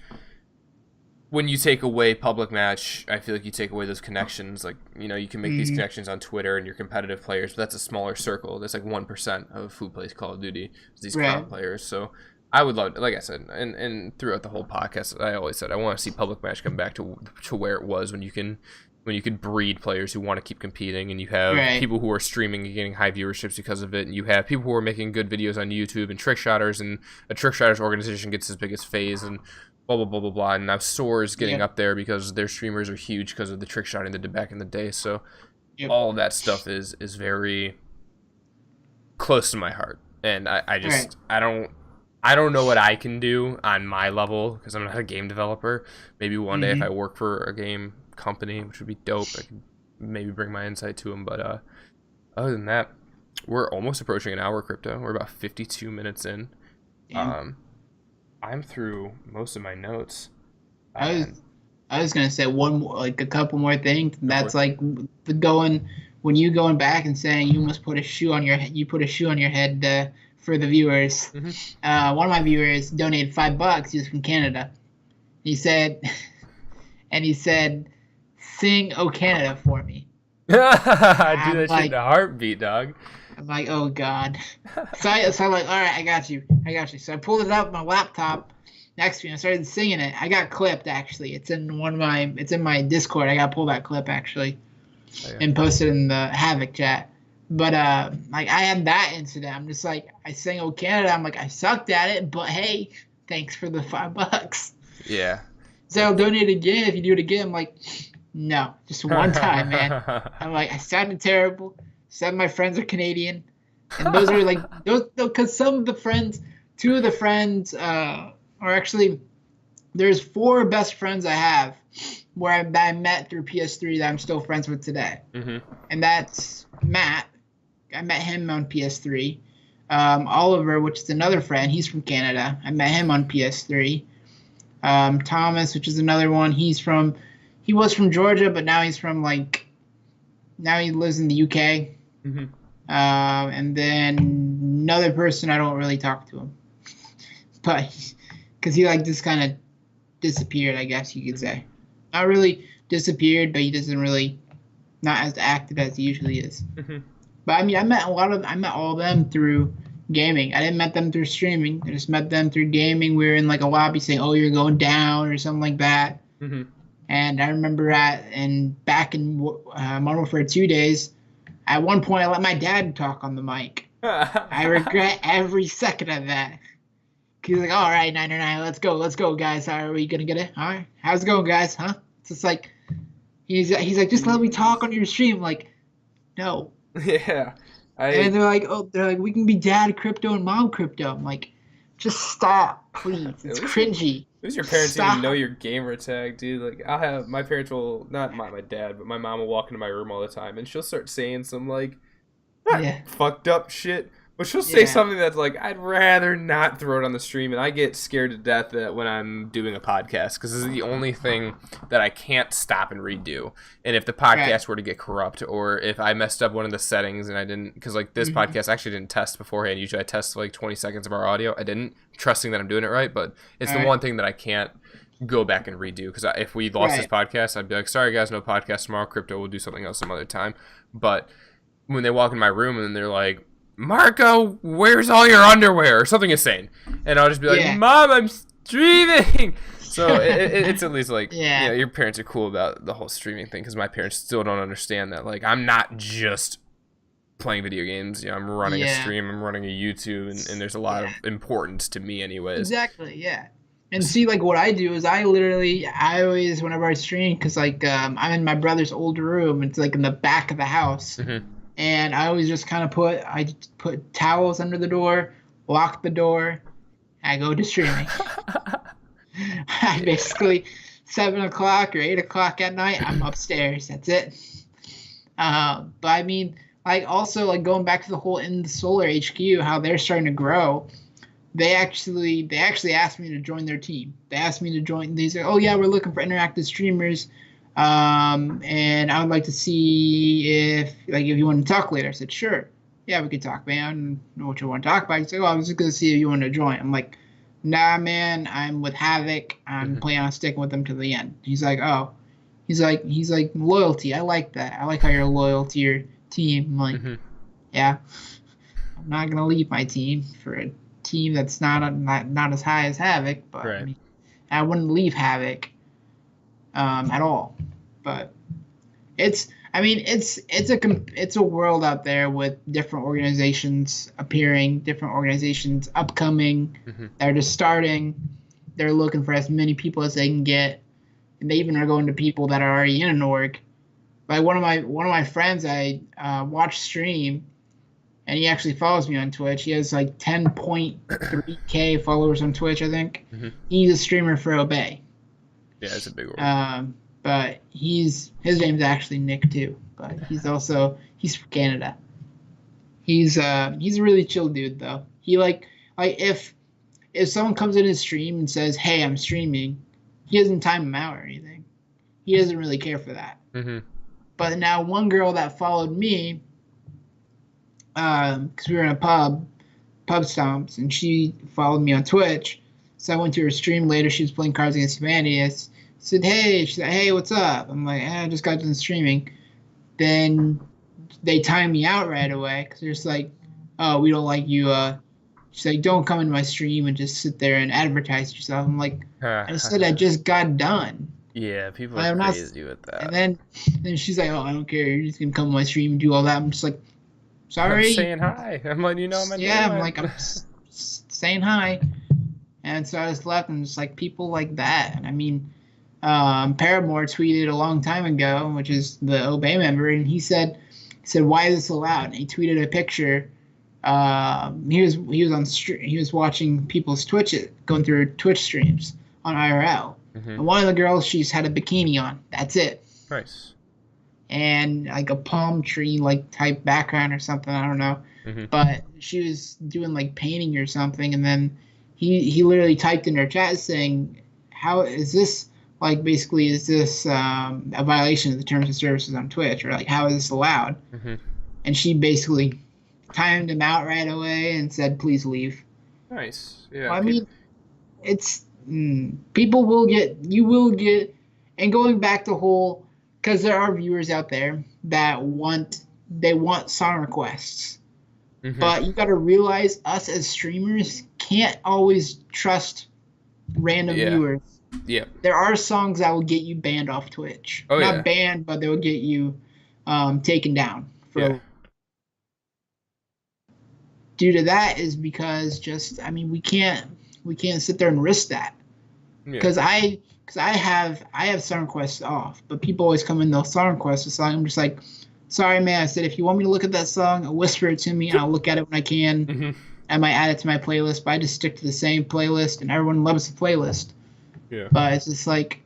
when you take away public match, I feel like you take away those connections. Like you can make these
Mm-hmm.
connections on Twitter and your competitive players, but that's a smaller circle. That's like 1% of who plays Call of Duty. Is these
Right.
COD players. So I would love, like I said, and throughout the whole podcast, I always said I want to see public match come back to where it was when you could breed players who want to keep competing, and you have
Right.
people who are streaming and getting high viewerships because of it, and you have people who are making good videos on YouTube and trick shotters, and a trick shotters organization gets as big as FaZe and blah blah blah blah blah, and now Soar's getting
Yep.
up there because their streamers are huge because of the trick shotting they did back in the day. So
Yep.
all of that stuff is very close to my heart, and I just I don't know what I can do on my level because I'm not a game developer. Maybe one day if
Mm-hmm.
I work for a game company, which would be dope, I could maybe bring my insight to them. But other than that, we're almost approaching an hour, Crypto. We're about 52 minutes in.
Damn.
I'm through most of my notes.
I was
And
I was gonna say one more, like a couple more things. And
Go for
that's
it.
like the going when you going back and saying you must put a shoe on your you put a shoe on your head for the viewers.
Mhm.
One of my viewers donated $5. He was from Canada. He said, and he said, "Sing "Oh Canada" for me."
I do
I'm
that shit
like-
in a heartbeat, dog.
I'm like, "Oh God." So I'm like, "All right, I got you. So I pulled it up on my laptop next to me. I started singing it. I got clipped actually. It's in my Discord. I got to pull that clip actually
Oh, yeah.
and post it in the Havoc chat. But like I had that incident. I'm just like I sang "Oh Canada." I'm like I sucked at it, but hey, thanks for the $5.
Yeah.
So I'll donate again if you do it again. I'm like, no, just one time, man. I'm like I sounded terrible. Some of my friends are Canadian, and those are like those because two of the friends are actually there's 4 best friends I have where I met through PS3 that I'm still friends with today.
Mhm.
And that's Matt. I met him on PS3. Oliver, which is another friend, he's from Canada. I met him on PS3. Thomas, which is another one, he was from Georgia, but now now he lives in the UK.
Mhm.
And then another person, I don't really talk to him, but because he like just kind of disappeared, I guess you could say. Not really disappeared, but he doesn't really not as active as he usually is.
Mhm.
But I mean, I met all of them through gaming. I didn't met them through streaming. I just met them through gaming. We were in like a lobby saying, "Oh, you're going down" or something like that.
Mhm.
And I remember back in Modern Warfare 2 days, at one point I let my dad talk on the mic. I regret every second of that. He's like, "All right, 909, let's go, guys. Are we gonna get it? All right, how's it going, guys? Huh?" It's just like he's like, "Just let me talk on your stream." Like, no.
Yeah.
And they're like, "We can be dad crypto and mom crypto." I'm like, "Just stop, please. It's cringy."
Who's your parents
Stop.
even know your gamer tag, dude? Like, I'll have my parents will not my dad, but my mom will walk into my room all the time, and she'll start saying some like
Yeah.
fucked up shit. Well, she'll say
Yeah.
something that's like, I'd rather not throw it on the stream, and I get scared to death that when I'm doing a podcast because this is the only thing that I can't stop and redo. And if the
Right.
podcast were to get corrupt, or if I messed up one of the settings and I didn't, because like this
Hmm.
podcast I actually didn't test beforehand. Usually I test like 20 seconds of our audio. I didn't, trusting that I'm doing it right, but it's
All
the
right.
one thing that I can't go back and redo because if we lost this
Right.
podcast, I'd be like, sorry guys, no podcast tomorrow. Crypto, we'll do something else some other time. But when they walk in my room and they're like, Marco, where's all your underwear? Or something insane. And I'll just be like,
Yeah.
Mom, I'm streaming. So it's at least like,
Yeah.
your parents are cool about the whole streaming thing because my parents still don't understand that. Like, I'm not just playing video games. I'm running a
Yeah.
stream, I'm running a YouTube, and there's a lot
Yeah.
of importance to me, anyways.
Exactly. Yeah. And see, like what I do is I always whenever I stream, because like I'm in my brother's old room. It's like in the back of the house,
Hmm.
and I always just kind of put towels under the door, lock the door, I go to streaming. I basically 7 o'clock or 8 o'clock at night, I'm upstairs. That's it. But I mean, like also like going back to the whole in the solar HQ, how they're starting to grow. They actually asked me to join their team. They asked me to join. They said, "Oh yeah, we're looking for interactive streamers, and I would like to see if you want to talk later." I said, "Sure, yeah, we could talk, man. I don't know what you want to talk about." He said, "Oh, I was just gonna see if you want to join." I'm like, "Nah, man. I'm with Havoc. I'm
Hmm.
planning on sticking with them to the end." He's like, "Oh." He's like loyalty. I like that. I like how you're loyal to your team. I'm like,
Hmm.
yeah, I'm not gonna leave my team for a team that's not as high as Havoc, but I
Right.
mean, I wouldn't leave Havoc at all. But it's a world out there with different organizations appearing, different organizations upcoming.
Hmm.
They're just starting. They're looking for as many people as they can get, and they even are going to people that are already in an org. Like one of my friends I watched stream, and he actually follows me on Twitch. He has like 10.3K followers on Twitch, I think.
Hmm.
He's a streamer for Obey.
Yeah, it's a big one.
But his name's actually Nick too. But he's from Canada. He's a really chill dude though. He like if someone comes in his stream and says, "Hey, I'm streaming," he doesn't time him out or anything. He doesn't really care for that.
Hmm.
But now one girl that followed me, because we were in a pub stomps, and she followed me on Twitch. So I went to her stream later. She was playing Cards Against Humanity. I said, "Hey," she's like, "Hey, what's up?" I'm like, "I just got done streaming." Then they time me out right away because they're just like, "Oh, we don't like you." She's like, "Don't come into my stream and just sit there and advertise yourself." I'm like, "I said I just got done."
Yeah, people are
I'm not.
crazy with
And
that.
then she's like, "Oh, I don't care. You're just gonna come on my stream and do all that." I'm just like,
I'm
"Sorry."
saying hi. I'm letting you know I'm
Yeah, I'm
doing.
like, saying hi. And so I just left, and just like people like that. And I mean, Paramore tweeted a long time ago, which is the Obey member, and he said, "Why is this allowed?" And he tweeted a picture. He was watching people's Twitch, going through Twitch streams on IRL,
Hmm.
and one of the girls, she's had a bikini on. That's it,
Nice.
and like a palm tree like type background or something. I don't know,
Hmm.
but she was doing like painting or something, and then he literally typed in her chat saying, "How is this?" Like basically, is this a violation of the terms and services on Twitch, or like how is this allowed?
Hmm.
And she basically timed him out right away and said, "Please leave."
Nice.
Well,
Yeah.
I mean, it's people will get, you will get, and going back to whole, because there are viewers out there that want song requests,
Hmm.
but you got to realize us as streamers can't always trust random
Yeah.
viewers.
Yeah.
There are songs that will get you banned off Twitch.
Oh,
Not
yeah.
banned, but they will get you taken down for
Yeah.
due to that is because just I mean we can't sit there and risk that
Yeah.
because I have song requests off, but people always come in those song requests. So I'm just like, sorry man, I said if you want me to look at that song, whisper it to me and I'll look at it when I can.
Hmm.
I might add it to my playlist, but I just stick to the same playlist, and everyone loves the playlist.
Yeah.
But it's just like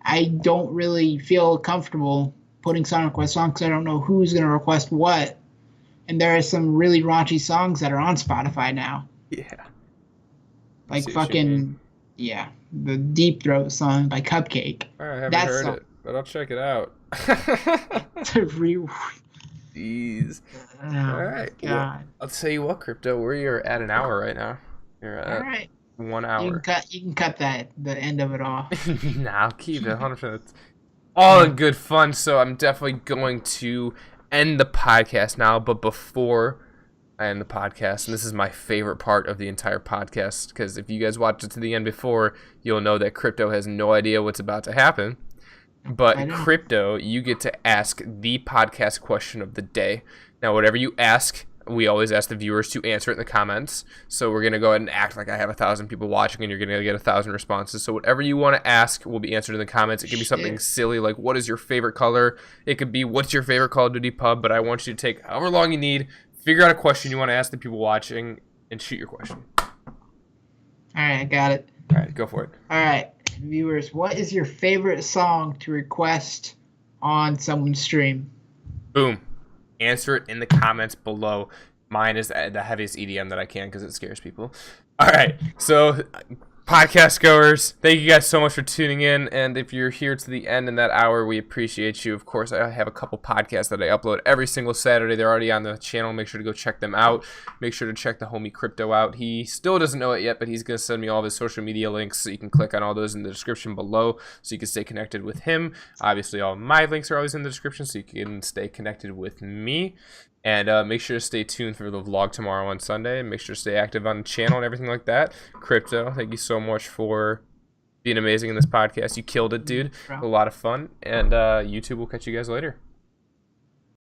I don't really feel comfortable putting song requests on because I don't know who's gonna request what. And there are some really raunchy songs that are on Spotify now.
Yeah. I
Like
see what you mean.
fucking yeah, the Deep Throat song by Cupcake.
All right, I haven't
That
heard
song.
it, but I'll check it out.
To re-
Jeez.
oh
All
my
right. Well,
god.
I'll tell you what, Crypto. We're at an hour right now. You're
All
at
right.
1 hour.
You can cut that the end of it off.
Nah, I'll keep it 100%. It's all in good fun. So I'm definitely going to end the podcast now. But before I end the podcast, and this is my favorite part of the entire podcast, because if you guys watched it to the end before, you'll know that Crypto has no idea what's about to happen. But Crypto, you get to ask the podcast question of the day. Now, whatever you ask, we always ask the viewers to answer it in the comments. So we're going to go ahead and act like I have 1,000 people watching and you're going to get 1,000 responses. So whatever you want to ask will be answered in the comments. It could be something silly like, what is your favorite color? It could be, what's your favorite Call of Duty pub? But I want you to take however long you need, figure out a question you want to ask the people watching, and shoot your question.
All right, I got it.
All right, go for it.
All right, viewers, what is your favorite song to request on someone's stream?
Boom. Answer it in the comments below. Mine is the heaviest EDM that I can because it scares people. All right, so podcast goers, thank you guys so much for tuning in. And if you're here to the end in that hour, we appreciate you. Of course, I have a couple podcasts that I upload every single Saturday. They're already on the channel. Make sure to go check them out. Make sure to check the homie Crypto out. He still doesn't know it yet, but he's going to send me all of his social media links. So you can click on all those in the description below so you can stay connected with him. Obviously, all my links are always in the description so you can stay connected with me. And make sure to stay tuned for the vlog tomorrow on Sunday. And make sure to stay active on the channel and everything like that. Crypto, thank you so much for being amazing in this podcast. You killed it, dude. A lot of fun. And YouTube will catch you guys later.